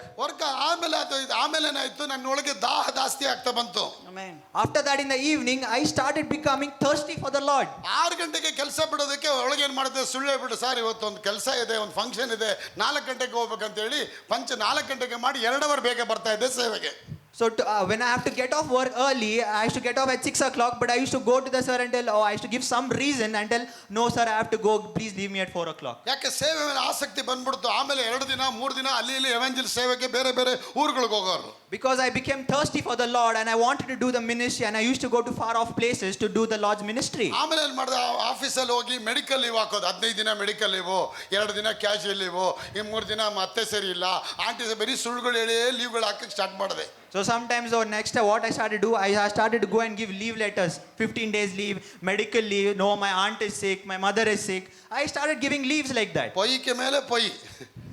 ಆಮೇಲೆ ಆಮೇಲೆ ಏನಾಯ್ತು, ನನ್ನೊಳಗೆ ದಾಹ ಜಾಸ್ತಿ ಆಗ್ತಾ ಬಂತು. Amen. After that in the evening I started becoming thirsty for the Lord. 6 ಗಂಟೆಗೆ ಕೆಲಸ ಬಿಡೋದಕ್ಕೆ ಒಳಗೆ ಏನು ಮಾಡಿದೆ, ಸುಳ್ಳು ಹೇಳ್ಬಿಟ್ಟು, ಸರ್ ಇವತ್ತು ಒಂದು ಕೆಲಸ ಇದೆ, ಒಂದು ಫಂಕ್ಷನ್ ಇದೆ, 4 ಗಂಟೆಗೆ ಹೋಗ್ಬೇಕಂತ ಹೇಳಿ 4 ಗಂಟೆಗೆ ಮಾಡಿ 2 ಅವರ್ ಬೇಗ ಬರ್ತಾ ಇದ್ದೆ ಸೇವೆಗೆ. So when I have to get off work early, I used to get off at 6 o'clock, but I used to go to the sir and tell, I used to give some reason and tell, "No sir, I have to go, please leave me at 4 o'clock." ಯಾಕೆ ಸೇವೆ ಮೇಲೆ ಆಸಕ್ತಿ ಬಂದ್ಬಿಡ್ತು. ಆಮೇಲೆ 2 ದಿನ 3 ದಿನ ಅಲ್ಲಿ ಇಲ್ಲಿ ಎವಾಂಜಲ್ ಸೇವೆಗೆ ಬೇರೆ ಬೇರೆ ಊರುಗಳಿಗೆ ಹೋಗೋರು. Because I became thirsty for the Lord and I wanted to do the ministry and I used to go to far off places to do the Lord's ministry. ಆಮೇಲೆ ಏನು ಮಾಡಿದೆ, ಆಫೀಸಲ್ಲಿ ಹೋಗಿ ಮೆಡಿಕಲ್ ಲೀವ್ ಹಾಕೋದು. 15 ದಿನ ಮೆಡಿಕಲ್ ಲೀವು, 2 ದಿನ casual leave, 3 ದಿನ ಮತ್ತೆ ಸರಿ ಇಲ್ಲ, ಆಂಟಿ ಬರೀ ಸುಳ್ಳುಗಳು ಹೇಳಿ ಲೀವ್ಗಳು ಹಾಕಕ್ಕೆ ಸ್ಟಾರ್ಟ್ ಮಾಡಿದೆ. So sometimes or next time what I started to do, I started to go and give leave letters, 15 days leave, medical leave, no my aunt is sick, my mother is sick. I started giving leaves like that. ಪೊಯ್ಯಿಕೆ ಮೇಲೆ ಪೊಯ್ಯಿ,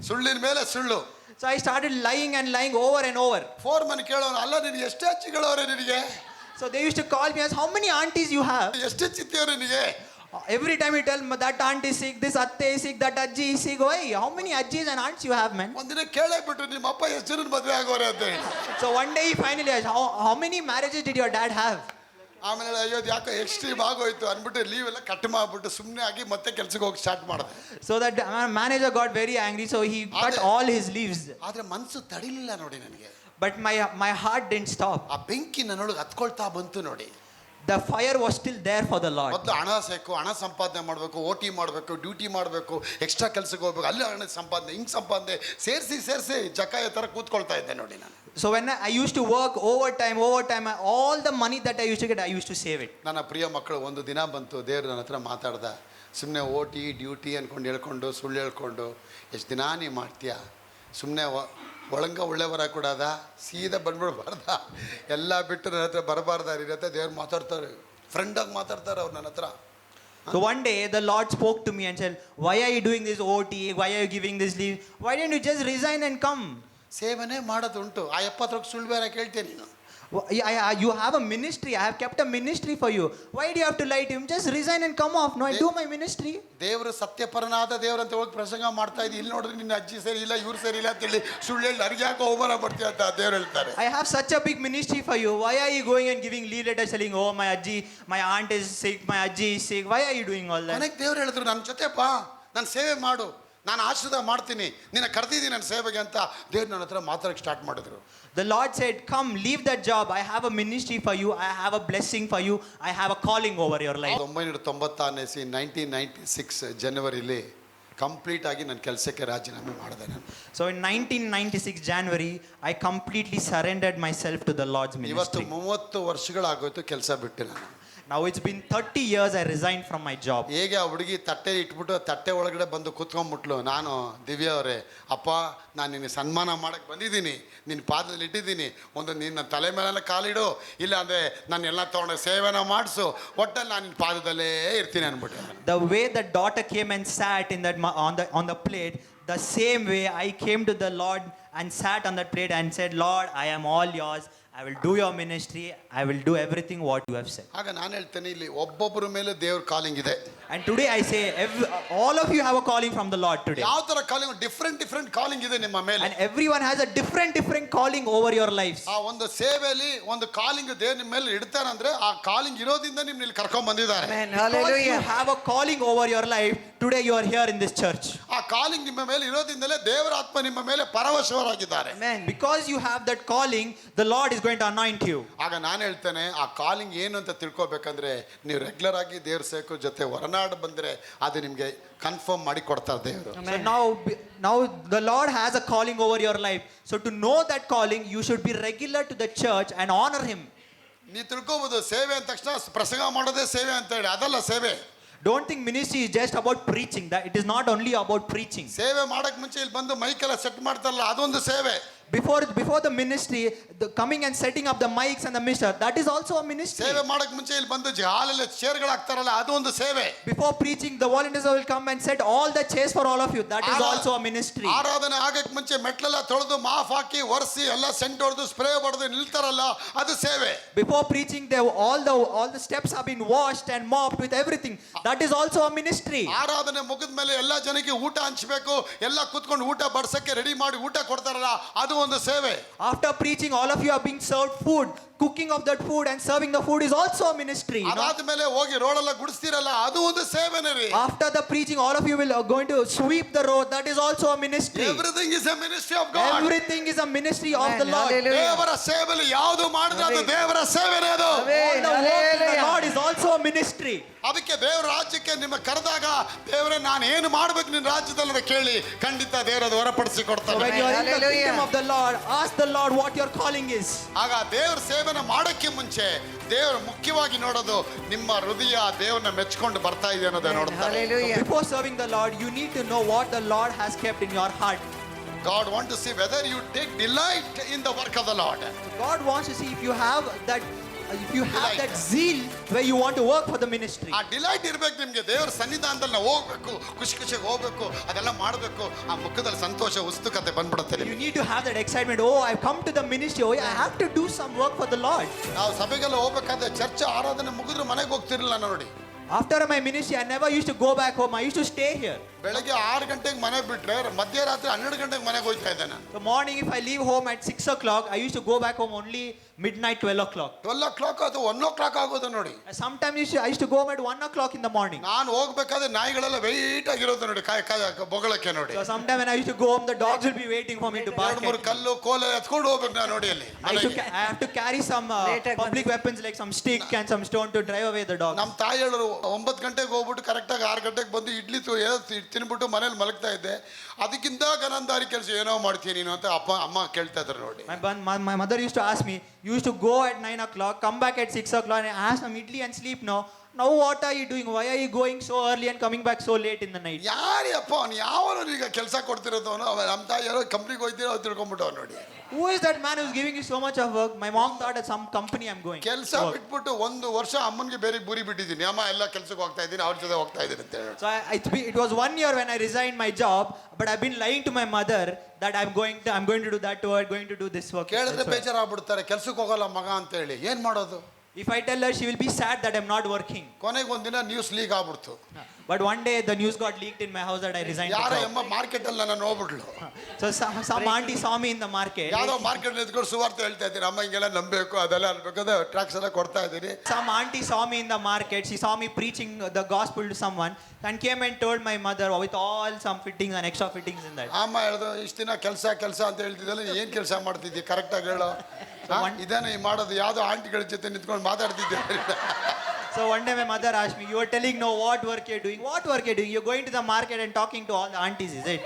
ಸುಳ್ಳಿನ ಮೇಲೆ ಸುಳ್ಳು. So I started lying and lying over and over. Phone ಮನೆ ಕೇಳೋನು, ಅಲ್ಲ ನಿನಗೆ ಎಷ್ಟು ಹಚ್ಚಿಗಳವ್ರೆ ನಿನಗೆ? So they used to call me as, "How many aunties you have?" ಎಷ್ಟು ಚಿತ್ತಿಯವ್ರೆ ನಿನಗೆ? Every time you tell me that aunt is sick, this atte is sick, that ajji is sick. Why? How many ajjis and aunts you have, man? ಒಂದಿನ ಕೇಳೇ ಬಿಟ್ಟು, ನಿಮ್ಮ ಅಪ್ಪ ಎಷ್ಟು ಜನ ಮದುವೆ ಆಗೋರೆ ಅಂತ ಹೇಳಿ. So one day he finally asked, how many marriages did your dad have? ಆಮೇಲೆ ಅಯ್ಯೋ ಯಾಕೋ ಎಕ್ಸ್ಟ್ರೀಮ್ ಆಗೋಯ್ತು ಅಂದ್ಬಿಟ್ಟು ಲೀವ್ ಎಲ್ಲ ಕಟ್ ಮಾಡ್ಬಿಟ್ಟು ಸುಮ್ಮನೆ ಆಗಿ ಮತ್ತೆ ಕೆಲಸಕ್ಕೆ ಹೋಗಿ ಸ್ಟಾರ್ಟ್ ಮಾಡಿದೆ. So that manager got very angry, so he cut all his leaves. ಆದ್ರೆ ಮನಸ್ಸು ತಡಿಲಿಲ್ಲ ನೋಡಿ ನನಗೆ. But my heart didn't stop. ಆ ಬೆಂಕಿ ನನ್ನೊಳಗೆ ಹತ್ಕೊಳ್ತಾ ಬಂತು ನೋಡಿ. The fire was still there for the Lord. ಮೊದಲು ಹಣ ಸಾಕು, ಹಣ ಸಂಪಾದನೆ ಮಾಡಬೇಕು, OT ಮಾಡಬೇಕು, ಡ್ಯೂಟಿ ಮಾಡಬೇಕು, ಎಕ್ಸ್ಟ್ರಾ ಕೆಲಸಕ್ಕೆ ಹೋಗ್ಬೇಕು, ಅಲ್ಲಿ ಹಣ ಸಂಪಾದನೆ, ಹಿಂಗೆ ಸಂಪಾದನೆ ಸೇರಿಸಿ ಜಕಾಯ ಥರ ಕೂತ್ಕೊಳ್ತಾ ಇದ್ದೆ ನೋಡಿ ನಾನು. So when I used to work overtime, all the money that I used to get, I used to save it. ನನ್ನ ಪ್ರಿಯ ಮಕ್ಕಳು, ಒಂದು ದಿನ ಬಂತು, ದೇವ್ರು ನನ್ನ ಹತ್ರ ಮಾತಾಡ್ದ. ಸುಮ್ಮನೆ OT ಡ್ಯೂಟಿ ಅಂದ್ಕೊಂಡು ಹೇಳ್ಕೊಂಡು ಸುಳ್ಳು ಹೇಳ್ಕೊಂಡು ಎಷ್ಟು ದಿನ ನೀ ಮಾಡ್ತೀಯ, ಸುಮ್ಮನೆ ಒಳ್ಳೆ ವರ ಕೊಡೋದ, ಸೀದಾ ಬಂದ್ಬಿಡ್ಬಾರ್ದ, ಎಲ್ಲ ಬಿಟ್ಟು ನನ್ನ ಹತ್ರ ಬರಬಾರ್ದ ಇರತ್ತೆ. ದೇವ್ರು ಮಾತಾಡ್ತಾರೆ, ಫ್ರೆಂಡಾಗಿ ಮಾತಾಡ್ತಾರೆ ಅವ್ರು ನನ್ನ ಹತ್ರ. So one day the Lord spoke to me and said, "Why are you doing this OT? Why are you giving this leave? Why didn't you just resign and come?" ಸೇವನೆ ಮಾಡೋದುಂಟು, ಆ 70 ಸುಳ್ಳು ಬೇರೆ ಕೇಳ್ತೇನೆ ನೀನು. You have a ministry. I have kept a ministry for you. Why do you have to lie to him? Just resign and come off. No, I do my ministry. ದೇವರು ಸತ್ಯಪರನಾದ ದೇವ್ರು ಅಂತ ಹೋಗಿ ಪ್ರಸಂಗ ಮಾಡ್ತಾ ಇದ್ದಿ, ಇಲ್ಲಿ ನೋಡಿದ್ರೆ ನಿನ್ನ ಅಜ್ಜಿ ಸರಿ ಇಲ್ಲ, ಇವ್ರು ಸರಿ ಇಲ್ಲ ಅಂತೇಳಿ ಸುಳ್ಳು ಹೇಳಿ ನನಗೆ ಯಾಕೆ ಅವಮಾನ ಬರ್ತೀಯ ಅಂತ ದೇವ್ರು ಹೇಳ್ತಾರೆ. I have such a big ministry for you. Why are you going and giving leave letters telling, "Oh, my aunt is sick, my ajji is sick"? Why are you doing all that? ನನಗೆ ದೇವ್ರು ಹೇಳಿದ್ರು, ನನ್ನ ಜೊತೆ ಬಾ, ನಾನು ಸೇವೆ ಮಾಡು, ನಾನು ಆಶೀರ್ವಾದ ಮಾಡ್ತೀನಿ, ನಿನ್ನ ಕರೆದಿದ್ದೀನಿ ನನ್ನ ಸೇವೆಗೆ ಅಂತ ದೇವ್ರು ನನ್ನ ಹತ್ರ ಮಾತಾಡಕ್ಕೆ ಸ್ಟಾರ್ಟ್ ಮಾಡಿದ್ರು. The Lord said, "Come, leave that job. I have a ministry for you. I have a blessing for you. I have a calling over your life." 1996 ಜನವರಿಲಿ complete ಆಗಿ ನನ್ನ ಕೆಲಸಕ್ಕೆ ರಾಜೀನಾಮೆ ಮಾಡಿದೆ ನಾನು. So in 1996 January, I completely surrendered myself to the Lord's ಇವತ್ತು ministry. 30 ವರ್ಷಗಳಾಗೋಯ್ತು ಕೆಲಸ ಬಿಟ್ಟು ನಾನು. Now it's been 30 years I resigned from my job. ಹೇಗೆ ಆ ಹುಡುಗಿ ತಟ್ಟೆ ಇಟ್ಬಿಟ್ಟು ತಟ್ಟೆ ಒಳಗಡೆ ಬಂದು ಕೂತ್ಕೊಂಡ್ಬಿಟ್ಲು. ನಾನು, ದಿವ್ಯಾ ಅವರೇ, ಅಪ್ಪ ನಾನು ನಿನ್ನ ಸನ್ಮಾನ ಮಾಡಕ್ಕೆ ಬಂದಿದ್ದೀನಿ, ನಿನ್ನ ಪಾದದಲ್ಲಿ ಇಟ್ಟಿದ್ದೀನಿ, ಒಂದು ನಿನ್ನ ತಲೆ ಮೇಲೆ ಕಾಲಿಡು, ಇಲ್ಲ ಅಂದರೆ ನಾನು ಎಲ್ಲ ತೊಗೊಂಡು ಸೇವೆನ ಮಾಡಿಸು, ಒಟ್ಟಲ್ಲಿ ನಾನು ನಿನ್ನ ಪಾದದಲ್ಲೇ ಇರ್ತೀನಿ ಅಂದ್ಬಿಟ್ಟೆ. The way the daughter came and sat in that on the plate, the same way I came to the Lord and sat on that plate and said, "Lord, I am all yours. I will do your ministry. I will do everything what you have said." ಆಗ ನಾನು ಹೇಳ್ತೇನೆ, ಇಲ್ಲಿ ಒಬ್ಬೊಬ್ಬರ ಮೇಲೆ ದೇವ್ರ calling ಇದೆ. And today I say, all of you have a calling from the Lord today. ಯಾವ ತರ ಕಾಲಿಂಗ್, ಡಿಫ್ರೆಂಟ್ ಕಾಲಿಂಗ್ ಇದೆ ನಿಮ್ಮ ಮೇಲೆ. And everyone has a different calling over your lives. ಆ ಒಂದು ಸೇವೆಯಲ್ಲಿ ಒಂದು ಕಾಲಿಂಗ್ ದೇವ್ರ ನಿಮ್ಮ ಮೇಲೆ ಇಡ್ತಾನೆ ಅಂದ್ರೆ ಆ ಕಾಲಿಂಗ್ ಇರೋದ್ರಿಂದ ನಿಮ್ಮನ್ನ ಇಲ್ಲಿ ಕರ್ಕೊಂಡು ಬಂದಿದ್ದಾರೆ. Amen. Hallelujah. You have a calling over your life. Today you are here in this church. ಆ ಕಾಲಿಂಗ್ ನಿಮ್ಮ ಮೇಲೆ ಇರೋದ್ರಿಂದಲೇ ದೇವರ ಆತ್ಮ ನಿಮ್ಮ ಮೇಲೆ ಪರವಶರಾಗಿದ್ದಾರೆ. Amen. Because you have that calling, the Lord is going to anoint you. ಆಗ ನಾನು ಹೇಳ್ತೇನೆ ಆ ಕಾಲಿಂಗ್ ಏನು ಅಂತ ತಿಳ್ಕೊಬೇಕಂದ್ರೆ ನೀವು ರೆಗ್ಯುಲರ್ ಆಗಿ ದೇವ್ರ ಸೇವಕರ ಜೊತೆ ಹೊರನಾಡು ಬಂದರೆ ಅದು ನಿಮಗೆ ಕನ್ಫರ್ಮ್ ಮಾಡಿ ಕೊಡ್ತಾರೆ ದೇವರು. So now the Lord has a calling over your life. So to know that calling, you should be regular to the church and honor him. ನೀವು ತಿಳ್ಕೊಬೋದು ಸೇವೆ ಅಂದ ತಕ್ಷಣ ಪ್ರಸಂಗ ಮಾಡೋದೇ ಸೇವೆ ಅಂತ ಹೇಳಿ, ಅದಲ್ಲ ಸೇವೆ. Don't think ministry is just about preaching. That it is not only about preaching. ಸೇವೆ ಮಾಡಕ್ ಮುಂಚೆ ಇಲ್ಲಿ ಬಂದು ಮೈಕೆಲ್ಲ ಸೆಟ್ ಮಾಡ್ತಾರಲ್ಲ, ಅದೊಂದು ಸೇವೆ. Before the ministry, the coming and setting up the mics and the minister, that is also a ministry. ಸೇವೆ ಮಾಡಕ್ ಮುಂಚೆ ಇಲ್ಲಿ ಬಂದು ಹಾಲಲ್ಲಿ ಚೇರ್ಗಳು ಹಾಕ್ತಾರಲ್ಲ, ಅದು ಒಂದು ಸೇವೆ. Before preaching, the volunteers will come and set all the chairs for all of you. That is also a ministry. ಆರಾಧನೆ ಆಗಕ್ ಮುಂಚೆ ಮೆಟ್ಲೆಲ್ಲ ತೊಳೆದು ಮಾಫ್ ಹಾಕಿ ಒರೆಸಿ ಎಲ್ಲ ಸೆಂಟ್ ಹೊಡೆದು ಸ್ಪ್ರೇ ಹೊಡೆದು ನಿಲ್ತಾರಲ್ಲ, ಅದು ಸೇವೆ. Before preaching, all the steps have been washed and mopped with everything. That is also a ministry. ಆರಾಧನೆ ಮುಗಿದ ಮೇಲೆ ಎಲ್ಲ ಜನಕ್ಕೆ ಊಟ ಹಂಚಬೇಕು, ಎಲ್ಲ ಕೂತ್ಕೊಂಡು ಊಟ ಬಡ್ಸಕ್ಕೆ ರೆಡಿ ಮಾಡಿ ಊಟ ಕೊಡ್ತಾರಲ್ಲ, ಅದು ಒಂದು ಸೇವೆ. After preaching, all of you are being served food. Cooking of that food and serving the food is also a ministry. ಅದಾದ್ಮೇಲೆ ಹೋಗಿ ರೋಡ್ ಎಲ್ಲ ಗುಡಿಸ್ತೀರಲ್ಲ, ಅದು ಒಂದು ಸೇವೆನೇ ರೀ. After the preaching, all of you will going to sweep the road. That is also a ministry. Everything is a ministry of God. Everything is a ministry of the Lord. ದೇವರ ಸೇವೆಯಲ್ಲಿ ಯಾವುದು ಮಾಡಿದ್ರೆ ಅದು ದೇವರ ಸೇವೆನೇ ಅದು. All the work in the Lord is also a ministry. ಅದಕ್ಕೆ ದೇವರ ರಾಜ್ಯಕ್ಕೆ ನಿಮ್ಮ ಕರೆದಾಗ, ದೇವರೇ ನಾನು ಏನು ಮಾಡ್ಬೇಕು ನಿನ್ನ ರಾಜ್ಯದಲ್ಲಿ ಕೇಳಿ, ಖಂಡಿತ ದೇವರದು ಹೊರಪಡಿಸಿ So ಕೊಡ್ತಾನೆ. when you are in the kingdom of the Lord, ask the Lord what your calling is. ಆಗ ದೇವರ ಸೇವೆನ ಮಾಡೋಕ್ಕೆ ಮುಂಚೆ ದೇವರು ಮುಖ್ಯವಾಗಿ ನೋಡೋದು ನಿಮ್ಮ ಹೃದಯ ದೇವರನ್ನ ಮೆಚ್ಕೊಂಡು ಬರ್ತಾ ಇದೆ ಅನ್ನೋದೇ ನೋಡ್ತಾರೆ. So before serving the Lord, you need to know what the Lord has kept in your heart. God wants to see whether you take delight in the work of the Lord. God wants to see if you have that zeal where you want to work for the ministry. ಆ delight ಇರ್ಬೇಕು ನಿಮ್ಗೆ. ದೇವರ ಸನ್ನಿಧಾನದಲ್ಲಿ ನಾವು ಹೋಗ್ಬೇಕು, ಖುಷಿಯಾಗಿ ಹೋಗ್ಬೇಕು, ಅದೆಲ್ಲ ಮಾಡಬೇಕು. ಆ ಮುಖದಲ್ಲಿ ಸಂತೋಷ ಉತ್ಸುಕತೆ ಬಂದ್ಬಿಡುತ್ತೆ. You need to have that excitement. Oh, I've come to the ministry. Oh, I have to do some work for the Lord. ನಾವು ಸಭೆಗೆಲ್ಲ ಹೋಗ್ಬೇಕಾದ್ರೆ ಚರ್ಚ್ ಆರಾಧನೆ ಮುಗಿದ್ರೆ ಮನೆಗೆ ಹೋಗ್ತಿರ್ಲಿಲ್ಲ ನೋಡಿ. After my ministry, I never used to go back home. I used to stay here. ಬೆಳಗ್ಗೆ 6 ಗಂಟೆಗೆ ಮನೆ ಬಿಟ್ರೆ ಮಧ್ಯರಾತ್ರಿ 12 ಗಂಟೆಗೆ ಮನೆಗೆ ಹೋಗ್ತಾ ಇದ್ದೆ ನಾನು. The morning, if I leave home at 6 o'clock, I used to go back home only midnight, 12 o'clock. 12 o'clock ಅಥವಾ 1 o'clock ಆಗೋದು ನೋಡಿ. Sometimes I used to go home at 1 o'clock in the morning. ನಾನು ಹೋಗ್ಬೇಕಾದ್ರೆ ನಾಯಿಗಳೆಲ್ಲ ವೆಯ್ಟ್ ಆಗಿರೋದು ನೋಡಿ, ಬೊಗಳಕ್ಕೆ ನೋಡಿ. So sometime when I used to go home, the dogs will be waiting for me to bark. 2-3 ಕಲ್ಲು ಕೋಲ ಎತ್ಕೊಂಡು ಹೋಗ್ಬೇಕು ನಾನು ನೋಡಿ ಅಲ್ಲಿ. I have to carry some public weapons like some stick and some stone to drive away the dogs. ನಮ್ಮ ತಾಯಿ ಹೇಳೋರು 9 ಗಂಟೆಗೆ ಹೋಗ್ಬಿಟ್ಟು ಕರೆಕ್ಟಾಗಿ 6 ಗಂಟೆಗೆ ಬಂದು ಇಡ್ಲಿ ತಿನ್ಬಿಟ್ಟು ಮನೇಲಿ ಮಲಗ್ತಾ ಇದ್ದೆ. ಅದಕ್ಕಿಂತ ಗನಂದಾರಿ ಕೆಲಸ ಏನೋ ಮಾಡ್ತೀನಿ ನೀನು ಅಂತ ಅಮ್ಮ ಕೇಳ್ತಾ ಇದ್ರು ನೋಡಿ. My mother used to ask me, you used to go at 9 o'clock, come back at 6 o'clock and ask some idli and sleep now. Now what are you doing? Why are you going so early and coming back so late in the night? ಯಾರಪ್ಪ ಅವನು, ಯಾವನು ಈಗ ಕೆಲಸ ಕೊಡ್ತಿರೋದು ಅವನು? ನಮ್ಮ ತಾಯಿ ಯಾರೋ ಕಂಪ್ನಿಗೆ ಹೋಗ್ತೀರೋ ಅವ್ರು ತಿಳ್ಕೊಂಬಿಟ್ಟು ನೋಡಿ. Who is that man who's giving you so much of work? My mom thought at some company I'm going. ಕೆಲಸ ಬಿಟ್ಬಿಟ್ಟು 1 ವರ್ಷ ಅಮ್ಮನಿಗೆ ಬೇರೆ ಬುರಿ ಬಿಟ್ಟಿದ್ದೀನಿ. ಅಮ್ಮ ಎಲ್ಲ ಕೆಲಸಕ್ಕೆ ಹೋಗ್ತಾ ಇದ್ದೀನಿ, ಅವ್ರ ಜೊತೆ ಹೋಗ್ತಾ ಇದ್ದೀನಿ ಅಂತ ಹೇಳಿ. So it was 1 year when I resigned my job, but I've been lying to my mother that I'm going to do that work, going to do this work. ಕೇಳಿದ್ರೆ ಬೇಜಾರಾಗ್ಬಿಡ್ತಾರೆ, ಕೆಲಸಕ್ಕೆ ಹೋಗಲ್ಲ ಮಗ ಅಂತ ಹೇಳಿ. ಏನ್ ಮಾಡೋದು? If I tell her, she will be sad that I'm not working. ಕೊನೆಗೆ ಒಂದಿನ ನ್ಯೂಸ್ ಲೀಕ್ ಆಗ್ಬಿಡ್ತು. But one day the news got leaked in my house that I resigned. ಯಾರೋ ಅಮ್ಮ ಮಾರ್ಕೆಟ್ ಅಲ್ಲಿ ನನ್ನ ನೋಡ್ಬಿಟ್ಲು. So some auntie saw me in the market. ಯಾರೋ market ಅಲ್ಲಿ ಎತ್ಕೊಂಡು ಸುವಾರ್ತೆ ಹೇಳ್ತಾ ಇದ್ದೀನಿ, ಅಮ್ಮ ಹಿಂಗೆಲ್ಲ ನಂಬಬೇಕು ಅದೆಲ್ಲ ಅನ್ಬೇಕಾದ್ರೆ ಟ್ರಾಕ್ಸ್ ಎಲ್ಲ ಕೊಡ್ತಾ ಇದ್ದೀನಿ. Some auntie saw me in the market. She saw me preaching the gospel to someone and came and told my mother with all some fittings and extra fittings in that. ಅಮ್ಮ ಹೇಳ್ದು, ಇಷ್ಟು ದಿನ ಕೆಲಸ ಅಂತ ಹೇಳ್ತಿದ್ದಲ್ಲ, ಏನ್ ಕೆಲಸ ಮಾಡ್ತಿದ್ದಿ ಕರೆಕ್ಟಾಗಿ ಹೇಳೋ. ಇದನ್ನ ಮಾಡೋದು ಯಾವ್ದೋ ಆಂಟಿಗಳ ಜೊತೆ ನಿಂತ್ಕೊಂಡು ಮಾತಾಡ್ತಿದ್ದೆ. So one day my mother asked me, you are telling no what work you're doing? What work you're doing? You're going to the market and talking to all the aunties, is it?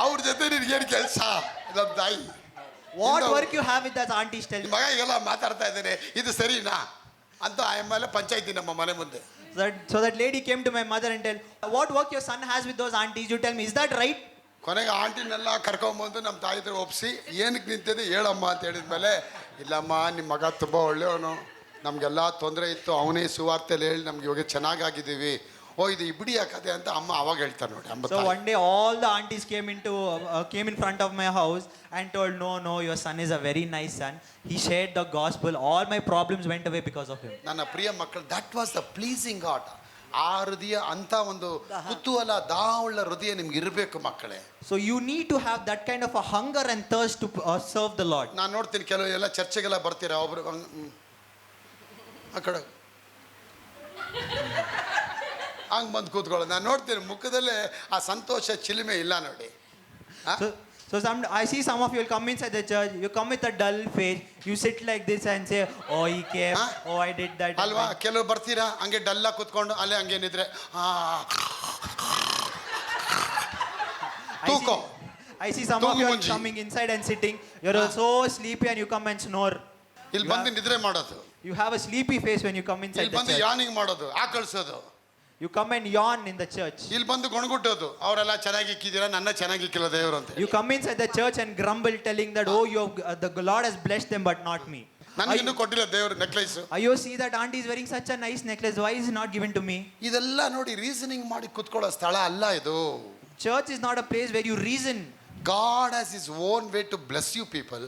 ಅವ್ರ ಜೊತೆ ನಿನ್ಗೇನು ಕೆಲಸ? ನಮ್ಮ ತಾಯಿ, what work you have with that aunties? Tell me. ಮಗ ಎಲ್ಲ ಮಾತಾಡ್ತಾ ಇದ್ದೇನೆ, ಇದು ಸರಿನಾ ಅಂತ ಆಮೇಲೆ ಪಂಚಾಯ್ತಿ ನಮ್ಮ ಮನೆ ಮುಂದೆ. So that lady came to my mother and tell, what work your son has with those aunties? You tell me, is that right? ಕೊನೆಗೆ ಆಂಟಿನೆಲ್ಲ ಕರ್ಕೊಂಬಂದು ನಮ್ಮ ತಾಯಿ ಹತ್ರ ಒಪ್ಪಿಸಿ, ಏನಕ್ಕೆ ನಿಂತಿದೆ ಹೇಳಮ್ಮ ಅಂತ ಹೇಳಿದ್ಮೇಲೆ, ಇಲ್ಲಮ್ಮ ನಿಮ್ಮ ಮಗ ತುಂಬ ಒಳ್ಳೆಯವನು, ನಮಗೆಲ್ಲ ತೊಂದರೆ ಇತ್ತು, ಅವನೇ ಸುವಾರ್ತೆಯಲ್ಲಿ ಹೇಳಿ ನಮ್ಗೆ ಇವಾಗ ಚೆನ್ನಾಗಿದ್ದೀವಿ. ಓ ಇದು ಇಬ್ಡಿ ಕತೆ ಅಂತ ಅಮ್ಮ ಅವಾಗ ಹೇಳ್ತಾರೆ ನೋಡಿ. So one day all the aunties came in front of my house and told, no, your son is a very nice son. He shared the gospel. All my problems went away because of him. ನನ್ನ ಪ್ರಿಯ ಮಕ್ಕಳು, that was the pleasing god. ಆ ಹೃದಯ ಅಂತ ಒಂದು ಕುತೂಹಲ ದಾವುಳ್ಳ ಹೃದಯ ನಿಮ್ಗೆ ಇರಬೇಕು ಮಕ್ಕಳೇ. So you need to have that kind of a hunger and thirst to serve the Lord. ನಾನು ನೋಡ್ತೀನಿ ಕೆಲವು ಎಲ್ಲ ಚರ್ಚೆಗೆಲ್ಲ ಬರ್ತೀರಾ, ಒಬ್ರು ಆ ಕಡೆ ಹಂಗೆ ಬಂದು ಕೂತ್ಕೊಳ್ಳೋದು ನಾನು ನೋಡ್ತೀನಿ, ಮುಖದಲ್ಲೇ ಆ ಸಂತೋಷ ಚಿಲಿಮೆ ಇಲ್ಲ ನೋಡಿ. So I see some of you will come inside the church, you come with a dull face, you sit like this and say, oh, he came, Huh? oh, I did that. ಅಲ್ವಾ ಕೆಲವು ಬರ್ತೀರಾ ಹಂಗೆ ಡಲ್ಲ ಕುತ್ಕೊಂಡು ಅಲ್ಲೇ ಹಂಗೆ ನಿದ್ರೆ ತೂಕೋ I see some of Tungu you are munji. coming inside and sitting, you're so sleepy and you come and snore. ಇಲ್ಲಿ ಬಂದು ನಿದ್ರೆ ಮಾಡೋದು, You have a sleepy face when you come inside ಇಲ್ಲಿ the ಬಂದು church. ಯಾನಿಂಗ್ ಮಾಡೋದು, ಆಕಳ್ಸೋದು, You come and yawn in the church. ಇಲ್ಲಿ ಬಂದು ಗೊಣಗುಟ್ಟೋದು, ಅವರೆಲ್ಲ ಚೆನ್ನಾಗಿ ಇಕ್ಕಿದ್ದೀರಾ ನನ್ನ ಚೆನ್ನಾಗಿ ಇಕ್ಕಿಲ್ಲ ದೇವರು ಅಂತ. You come inside the church and grumble telling that, oh, the Lord has blessed them but not me. ನನಗೆ ಇನ್ನೂ ಕೊಟ್ಟಿಲ್ಲ ದೇವರು necklace. You see that auntie is wearing such a nice necklace, why is it not given to me? ಇದೆಲ್ಲ ನೋಡಿ reasoning ಮಾಡಿ ಕುತ್ಕೊಳ್ಳೋ ಸ್ಥಳ ಅಲ್ಲ ಇದು. Church is not a place where you reason. God has his own way to bless you people.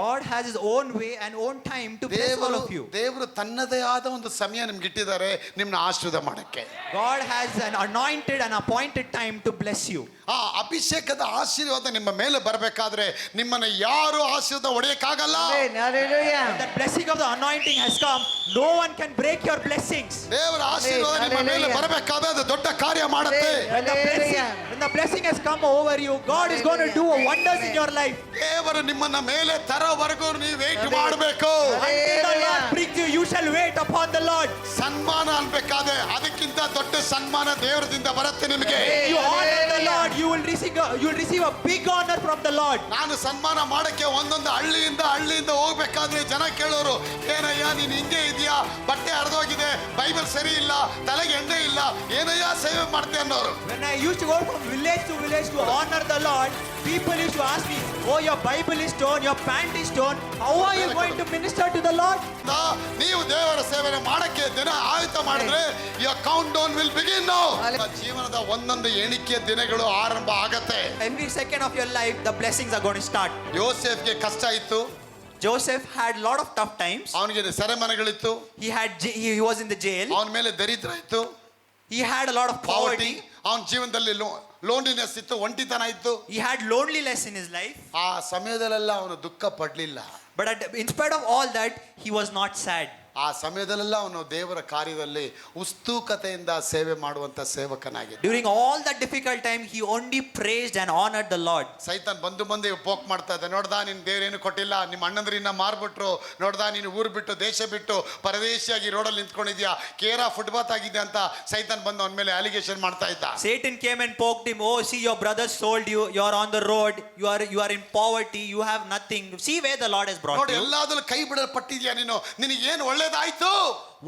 God has his own way and own time to bless all of you. ದೇವರು ತನ್ನದೇ ಆದ ಒಂದು ಸಮಯ ನಿಮ್ಗೆ ಇಟ್ಟಿದ್ದಾರೆ ನಿಮ್ಮನ್ನ ಆಶೀರ್ವಾದ ಮಾಡಕ್ಕೆ. God has an anointed and appointed time to bless you. ಆ ಅಭಿಷೇಕದ ಆಶೀರ್ವಾದ ನಿಮ್ಮ ಮೇಲೆ ಬರಬೇಕಾದ್ರೆ ನಿಮ್ಮನ್ನ ಯಾರು ಆಶೀರ್ವಾದ ಹೊಡೆಯಕ್ಕಾಗಲ್ಲ. When the blessing of the anointing has come, no one can break your blessings. ದೇವರ ಆಶೀರ್ವಾದ ನಿಮ್ಮ ಮೇಲೆ ಬರಬೇಕಾದ್ರೆ ಅದು ದೊಡ್ಡ ಕಾರ್ಯ ಮಾಡುತ್ತೆ. When the blessing has come over you, God is going to do wonders in your life. ದೇವರು ನಿಮ್ಮನ್ನ ಮೇಲೆ ತರೋವರೆಗೂ ನೀವು ವೇಟ್ ಮಾಡಬೇಕು. Until the Lord brings you, you shall wait upon the Lord. ಸನ್ಮಾನ ಅನ್ಬೇಕಾದ್ರೆ ಅದಕ್ಕಿಂತ ದೊಡ್ಡ ಸನ್ಮಾನ ದೇವರದಿಂದ ಬರುತ್ತೆ ನಿಮಗೆ. You honor the Lord, you will receive a big honor from the Lord. ನಾನು ಸನ್ಮಾನ ಮಾಡಕ್ಕೆ ಒಂದೊಂದು ಹಳ್ಳಿಯಿಂದ ಹೋಗ್ಬೇಕಾದ್ರೆ ಜನ ಕೇಳೋರು, ಏನಯ್ಯ ನೀನು ಹಿಂಗೆ ಇದೆಯಾ, ಬಟ್ಟೆ ಹರಿದೋಗಿದೆ, ಬೈಬಲ್ ಸರಿ ಇಲ್ಲ, ತಲೆಗೆ ಎಣ್ಣೆ ಇಲ್ಲ, ಏನಯ್ಯ ಸೇವೆ ಮಾಡ್ತೆ ಅನ್ನೋರು. When I used to go from village to honor the Lord, people used to ask me, oh, your Bible is torn, your pant is torn, how are you going to minister to the Lord? ನೀವು ದೇವರ ಸೇವೆ ಮಾಡಕ್ಕೆ ದಿನ ಆಯುಧ ಮಾಡಿದ್ರೆ your countdown will begin now. ಜೀವನದ ಒಂದೊಂದು ಎಣಿಕೆಯ ದಿನಗಳು ಆರಂಭ ಆಗತ್ತೆ. Every second of your life, the blessings are going to start. ಯೋಸೇಫ್ಗೆ ಕಷ್ಟ ಇತ್ತು, Joseph had a lot of tough times. ಅವನಿಗೆ ಸೆರೆಮನೆಗಳಿತ್ತು, He was in the jail. ಅವನ ಮೇಲೆ ದರಿದ್ರ ಇತ್ತು, He had a lot of poverty, poverty. ಅವನ ಜೀವನದಲ್ಲಿ ಲೋನ್ಲಿನೆಸ್ ಇತ್ತು, ಒಂಟಿತನ ಇತ್ತು. He had loneliness in his life. ಆ ಸಮಯದಲ್ಲೆಲ್ಲ ಅವನು ದುಃಖ ಪಡ್ಲಿಲ್ಲ. But in spite of all that, he was not sad. ಆ ಸಮಯದಲ್ಲೆಲ್ಲ ಅವನು ದೇವರ ಕಾರ್ಯದಲ್ಲಿ ಉಸ್ತುಕತೆಯಿಂದ ಸೇವೆ ಮಾಡುವಂತ ಸೇವಕನಾಗಿದ್ದ. During all that difficult time, he only praised and honored the Lord. ಸೈತಾನ್ ಬಂದು ಪೋಕ್ ಮಾಡ್ತಾ ಇದ್ದ, ನೋಡ್ದಾ ನಿನ್ ದೇವ್ರೇನು ಕೊಟ್ಟಿಲ್ಲ, ನಿಮ್ಮ ಅಣ್ಣಂದ್ರಿನ್ನ ಮಾರ್ಬಿಟ್ರು, ನೋಡ್ದಾ ನೀನು ಊರು ಬಿಟ್ಟು ದೇಶ ಬಿಟ್ಟು ಪರದೇಶಿಯಾಗಿ ರೋಡಲ್ಲಿ ನಿಂತ್ಕೊಂಡಿದ್ಯಾ, ಕೇರಾ ಫುಟ್ಪಾತ್ ಆಗಿದೆ ಅಂತ ಸೈತಾನ್ ಬಂದು ಅವನ ಮೇಲೆ ಅಲಿಗೇಷನ್ ಮಾಡ್ತಾ ಇದ್ದ. Satan came and poked him. Oh, see, your brothers sold you. You are on the road. You are in poverty. You have nothing. See where the Lord has brought ನೋಡಿ you. ಎಲ್ಲಾದ್ರೂ ಕೈ ಬಿಡಲ್ಪಟ್ಟಿದ್ಯಾ ನೀನು, ನಿನಗೆ ಏನು ಒಳ್ಳೇದಾಯ್ತು?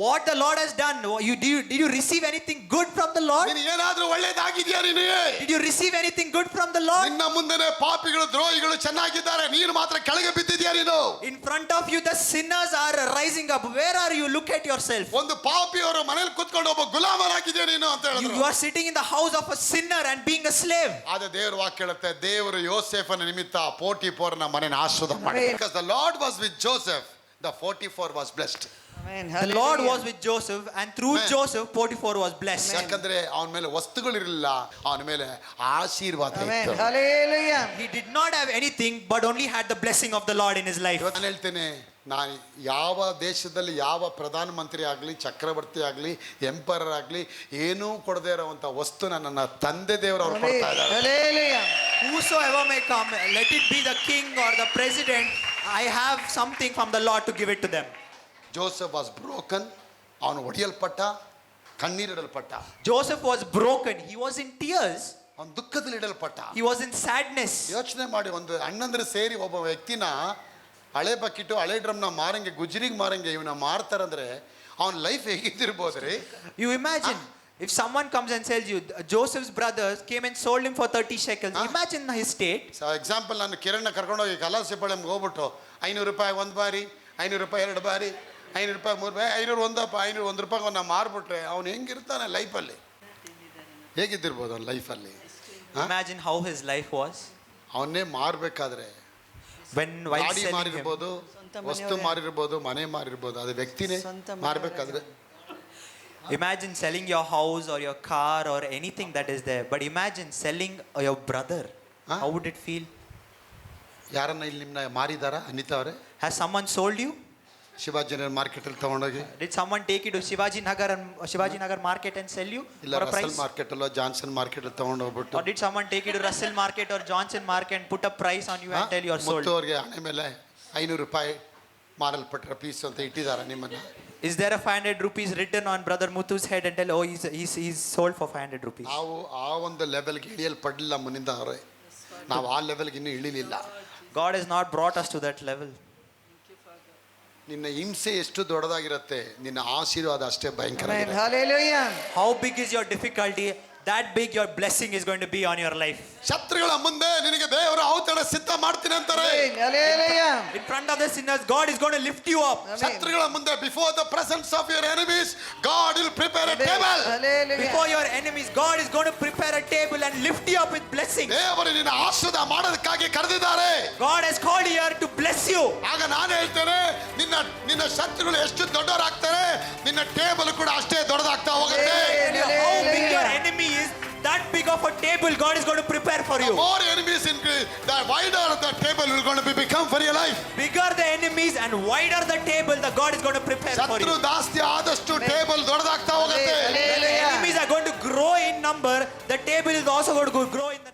What the Lord has done. Did you receive anything good from the Lord? ನಿನಗೆ ಏನಾದ್ರೂ ಒಳ್ಳೇದಾಗಿದ್ಯಾ ನಿನಗೆ? Did you receive anything good from the Lord? ನಿನ್ನ ಮುಂದೆನೆ ಪಾಪಿಗಳು ದ್ರೋಹಿಗಳು ಚೆನ್ನಾಗಿದ್ದಾರೆ, ನೀನು ಮಾತ್ರ ಕೆಳಗೆ ಬಿದ್ದಿದ್ಯಾ ನೀನು. In front of you, the sinners are rising up. Where are you? Look at yourself. ಒಂದು ಪಾಪಿಯವರು ಮನೇಲಿ ಕೂತ್ಕೊಂಡು ಒಬ್ಬ ಗುಲಾಮರಾಗಿದ್ಯಾ ನೀನು ಅಂತ You ಹೇಳಿದ್ರು. are sitting in the house of a sinner and being a slave. ಆದ್ರೆ ದೇವರು ವಾಕ್ಯ ಹೇಳುತ್ತೆ, ದೇವರು ಯೋಸೇಫನ ನಿಮಿತ್ತ ಪೋಟಿಫೋರನ ಮನೆಯನ್ನು ಆಶೀರ್ವಾದ ಮಾಡಿ. Because the Lord was with Joseph, the 44 was blessed. The Lord was with Joseph, and through Joseph, Potiphar was blessed. ಯಾಕಂದ್ರೆ ಅವನ ಮೇಲೆ ವಸ್ತುಗಳಿರಲಿಲ್ಲ, ಅವನ ಮೇಲೆ ಆಶೀರ್ವಾದ ಇತ್ತು. He did not have anything, but only had the blessing of the Lord in his life. ನಾನು ಹೇಳ್ತೇನೆ, ನಾನು ಯಾವ ದೇಶದಲ್ಲಿ ಯಾವ ಪ್ರಧಾನ ಮಂತ್ರಿ ಆಗಲಿ, ಚಕ್ರವರ್ತಿ ಆಗಲಿ, ಎಂಪರರ್ ಆಗಲಿ, ಏನೂ ಕೊಡದೇ ಇರುವಂತ ವಸ್ತು ನನ್ನ ತಂದೆ ದೇವರು ಅವ್ರು ಕೊಡ್ತಾ ಇದ್ದಾರೆ. Whosoever may come, let it be the king or the president, I have something from the Lord to give it to them. Joseph was broken, ಅವನು ಒಡೆಯಲ್ಪಟ್ಟ, ಕಣ್ಣೀರಿಡಲ್ಪಟ್ಟ. Joseph was broken. He was in tears. ಅವನು ದುಃಖದಲ್ಲಿ ಇಡಲ್ಪಟ್ಟ. He was in sadness. ಯೋಚನೆ ಮಾಡಿ, ಒಂದು ಅಣ್ಣಂದ್ರೆ ಸೇರಿ ಒಬ್ಬ ವ್ಯಕ್ತಿನ ಹಳೆ ಬಕ್ಕಿಟ್ಟು ಹಳೆ ಡ್ರಮ್ನ ಮಾರಂಗೆ ಗುಜ್ರಿಗೆ ಮಾರಂಗೆ ಇವನ ಮಾರ್ತಾರಂದ್ರೆ ಅವನ life ಹೇಗಿದ್ದಿರ್ಬೋದ್ರಿ? You imagine if someone comes and sells you, Joseph's brothers came and sold him for 30 shekels. Imagine his state. Example, ನಾನು ಕಿರಣ್ನ ಕರ್ಕೊಂಡೋಗಿ ಕಲಾಸಿಪಾಳ್ಯಂಗೆ ಹೋಗ್ಬಿಟ್ಟು ₹500 ಒಂದು ಬಾರಿ, ₹500 2 ಬಾರಿ, ₹500 3 ಬಾರಿ, ₹500 1 ರೂಪಾಯಿ ಅವನ್ನ ಮಾರ್ಬಿಟ್ರೆ ಅವನು ಹೆಂಗಿರ್ತಾನೆ ಲೈಫಲ್ಲಿ? ಹೇಗಿದ್ದಿರ್ಬೋದು ಅವನ ಲೈಫಲ್ಲಿ? Imagine how his life was. ಅವನ್ನೇ ಮಾರ್ಬೇಕಾದ್ರೆ While ಗಾಡಿ selling him. ಮಾರಿರ್ಬೋದು, ವಸ್ತು ಮಾರಿರ್ಬೋದು, ಮನೆ ಮಾರಿರ್ಬೋದು, ಅದು ವ್ಯಕ್ತಿನೇ ಮಾರ್ಬೇಕಾದ್ರೆ. Imagine selling your house or your car or anything that is there. But imagine selling your brother. How would it feel? ಯಾರನ್ನ ಇಲ್ಲಿ ನಿಮ್ಮನ್ನ ಮಾರಿದಾರ ಅನಿತಾ ಅವರೇ? Has someone sold you? Shivajinagar ಮಾರ್ಕೆಟಲ್ಲಿ ತಗೊಂಡೋಗಿ, Did someone take you to Shivaji Nagar market and sell you ಇಲ್ಲ for a resale price? ಮಾರ್ಕೆಟಲ್ಲೋ Johnson ಮಾರ್ಕೆಟಲ್ಲಿ ತಗೊಂಡೋಗ್ಬಿಟ್ಟು Or did someone take you to Russell Market or Johnson Market and put a price on you and tell you are sold? ಮುತ್ತು ಅವ್ರಿಗೆ ಹಣೆ ಮೇಲೆ 500 ರೂಪಾಯಿ ಮಾರಲ್ಪಟ್ಟ piece ಅಂತ ಇಟ್ಟಿದ್ದಾರೆ ನಿಮ್ಮನ್ನ. Is there a 500 rupees written on Brother Muthu's head and tell, oh, he's sold for 500 rupees? ನಾವು ಆ ಒಂದು ಲೆವೆಲ್ಗೆ ಇಳಿಯಲ್ಪಡಲಿಲ್ಲ ಮುನ್ನಿಂದ ಅವರೇ. ನಾವು ಆ ಲೆವೆಲ್ಗೆ ಇನ್ನೂ ಇಳಿಲಿಲ್ಲ. God has not brought us to that level. ನಿನ್ನ ಹಿಂಸೆ ಎಷ್ಟು ದೊಡ್ಡದಾಗಿರುತ್ತೆ, ನಿನ್ನ ಆಶೀರ್ವಾದ ಅಷ್ಟೇ ಭಯಂಕರ. Amen. Hallelujah. How big is your difficulty? That big your blessing is going to be on your life. ಶತ್ರುಗಳ ಮುಂದೆ ನಿನಗೆ ದೇವರ ಔತಣ ಸಿದ್ಧ ಮಾಡ್ತೀನಿ ಅಂತಾರೆ. Amen. Hallelujah. In front of the sinners, God is going to lift you up. Amen. ಶತ್ರುಗಳ ಮುಂದೆ before the presence of your enemies god will prepare A table. Hallelujah. Before your enemies, God is going to prepare a table and lift you up with blessings. ದೇವರು ನಿನ್ನ ಆಶೀರ್ವಾದ ಮಾಡೋದಕ್ಕಾಗಿ ಕರೆದಿದ್ದಾರೆ. God has called you here to bless you. ಆಗ ನಾನು ಹೇಳ್ತೇನೆ, ನಿನ್ನ ಶತ್ರುಗಳು ಎಷ್ಟು ದೊಡ್ಡವರಾಗ್ತಾರೆ, ನಿನ್ನ ಟೇಬಲ್ ಕೂಡ ಅಷ್ಟೇ ದೊಡ್ಡದಾಗ್ತಾ ಹೋಗುತ್ತೆ. How big your enemy is, that big of a table God is going to prepare for you. More enemies increase, the wider the table will going to become for your life. Bigger the enemies and wider the table that God is going to prepare for ಶತ್ರು you. ಜಾಸ್ತಿ ಆದಷ್ಟು table ದೊಡ್ಡದಾಗ್ತಾ ಹೋಗುತ್ತೆ. The enemies are going to grow in number. The table is also going to grow in the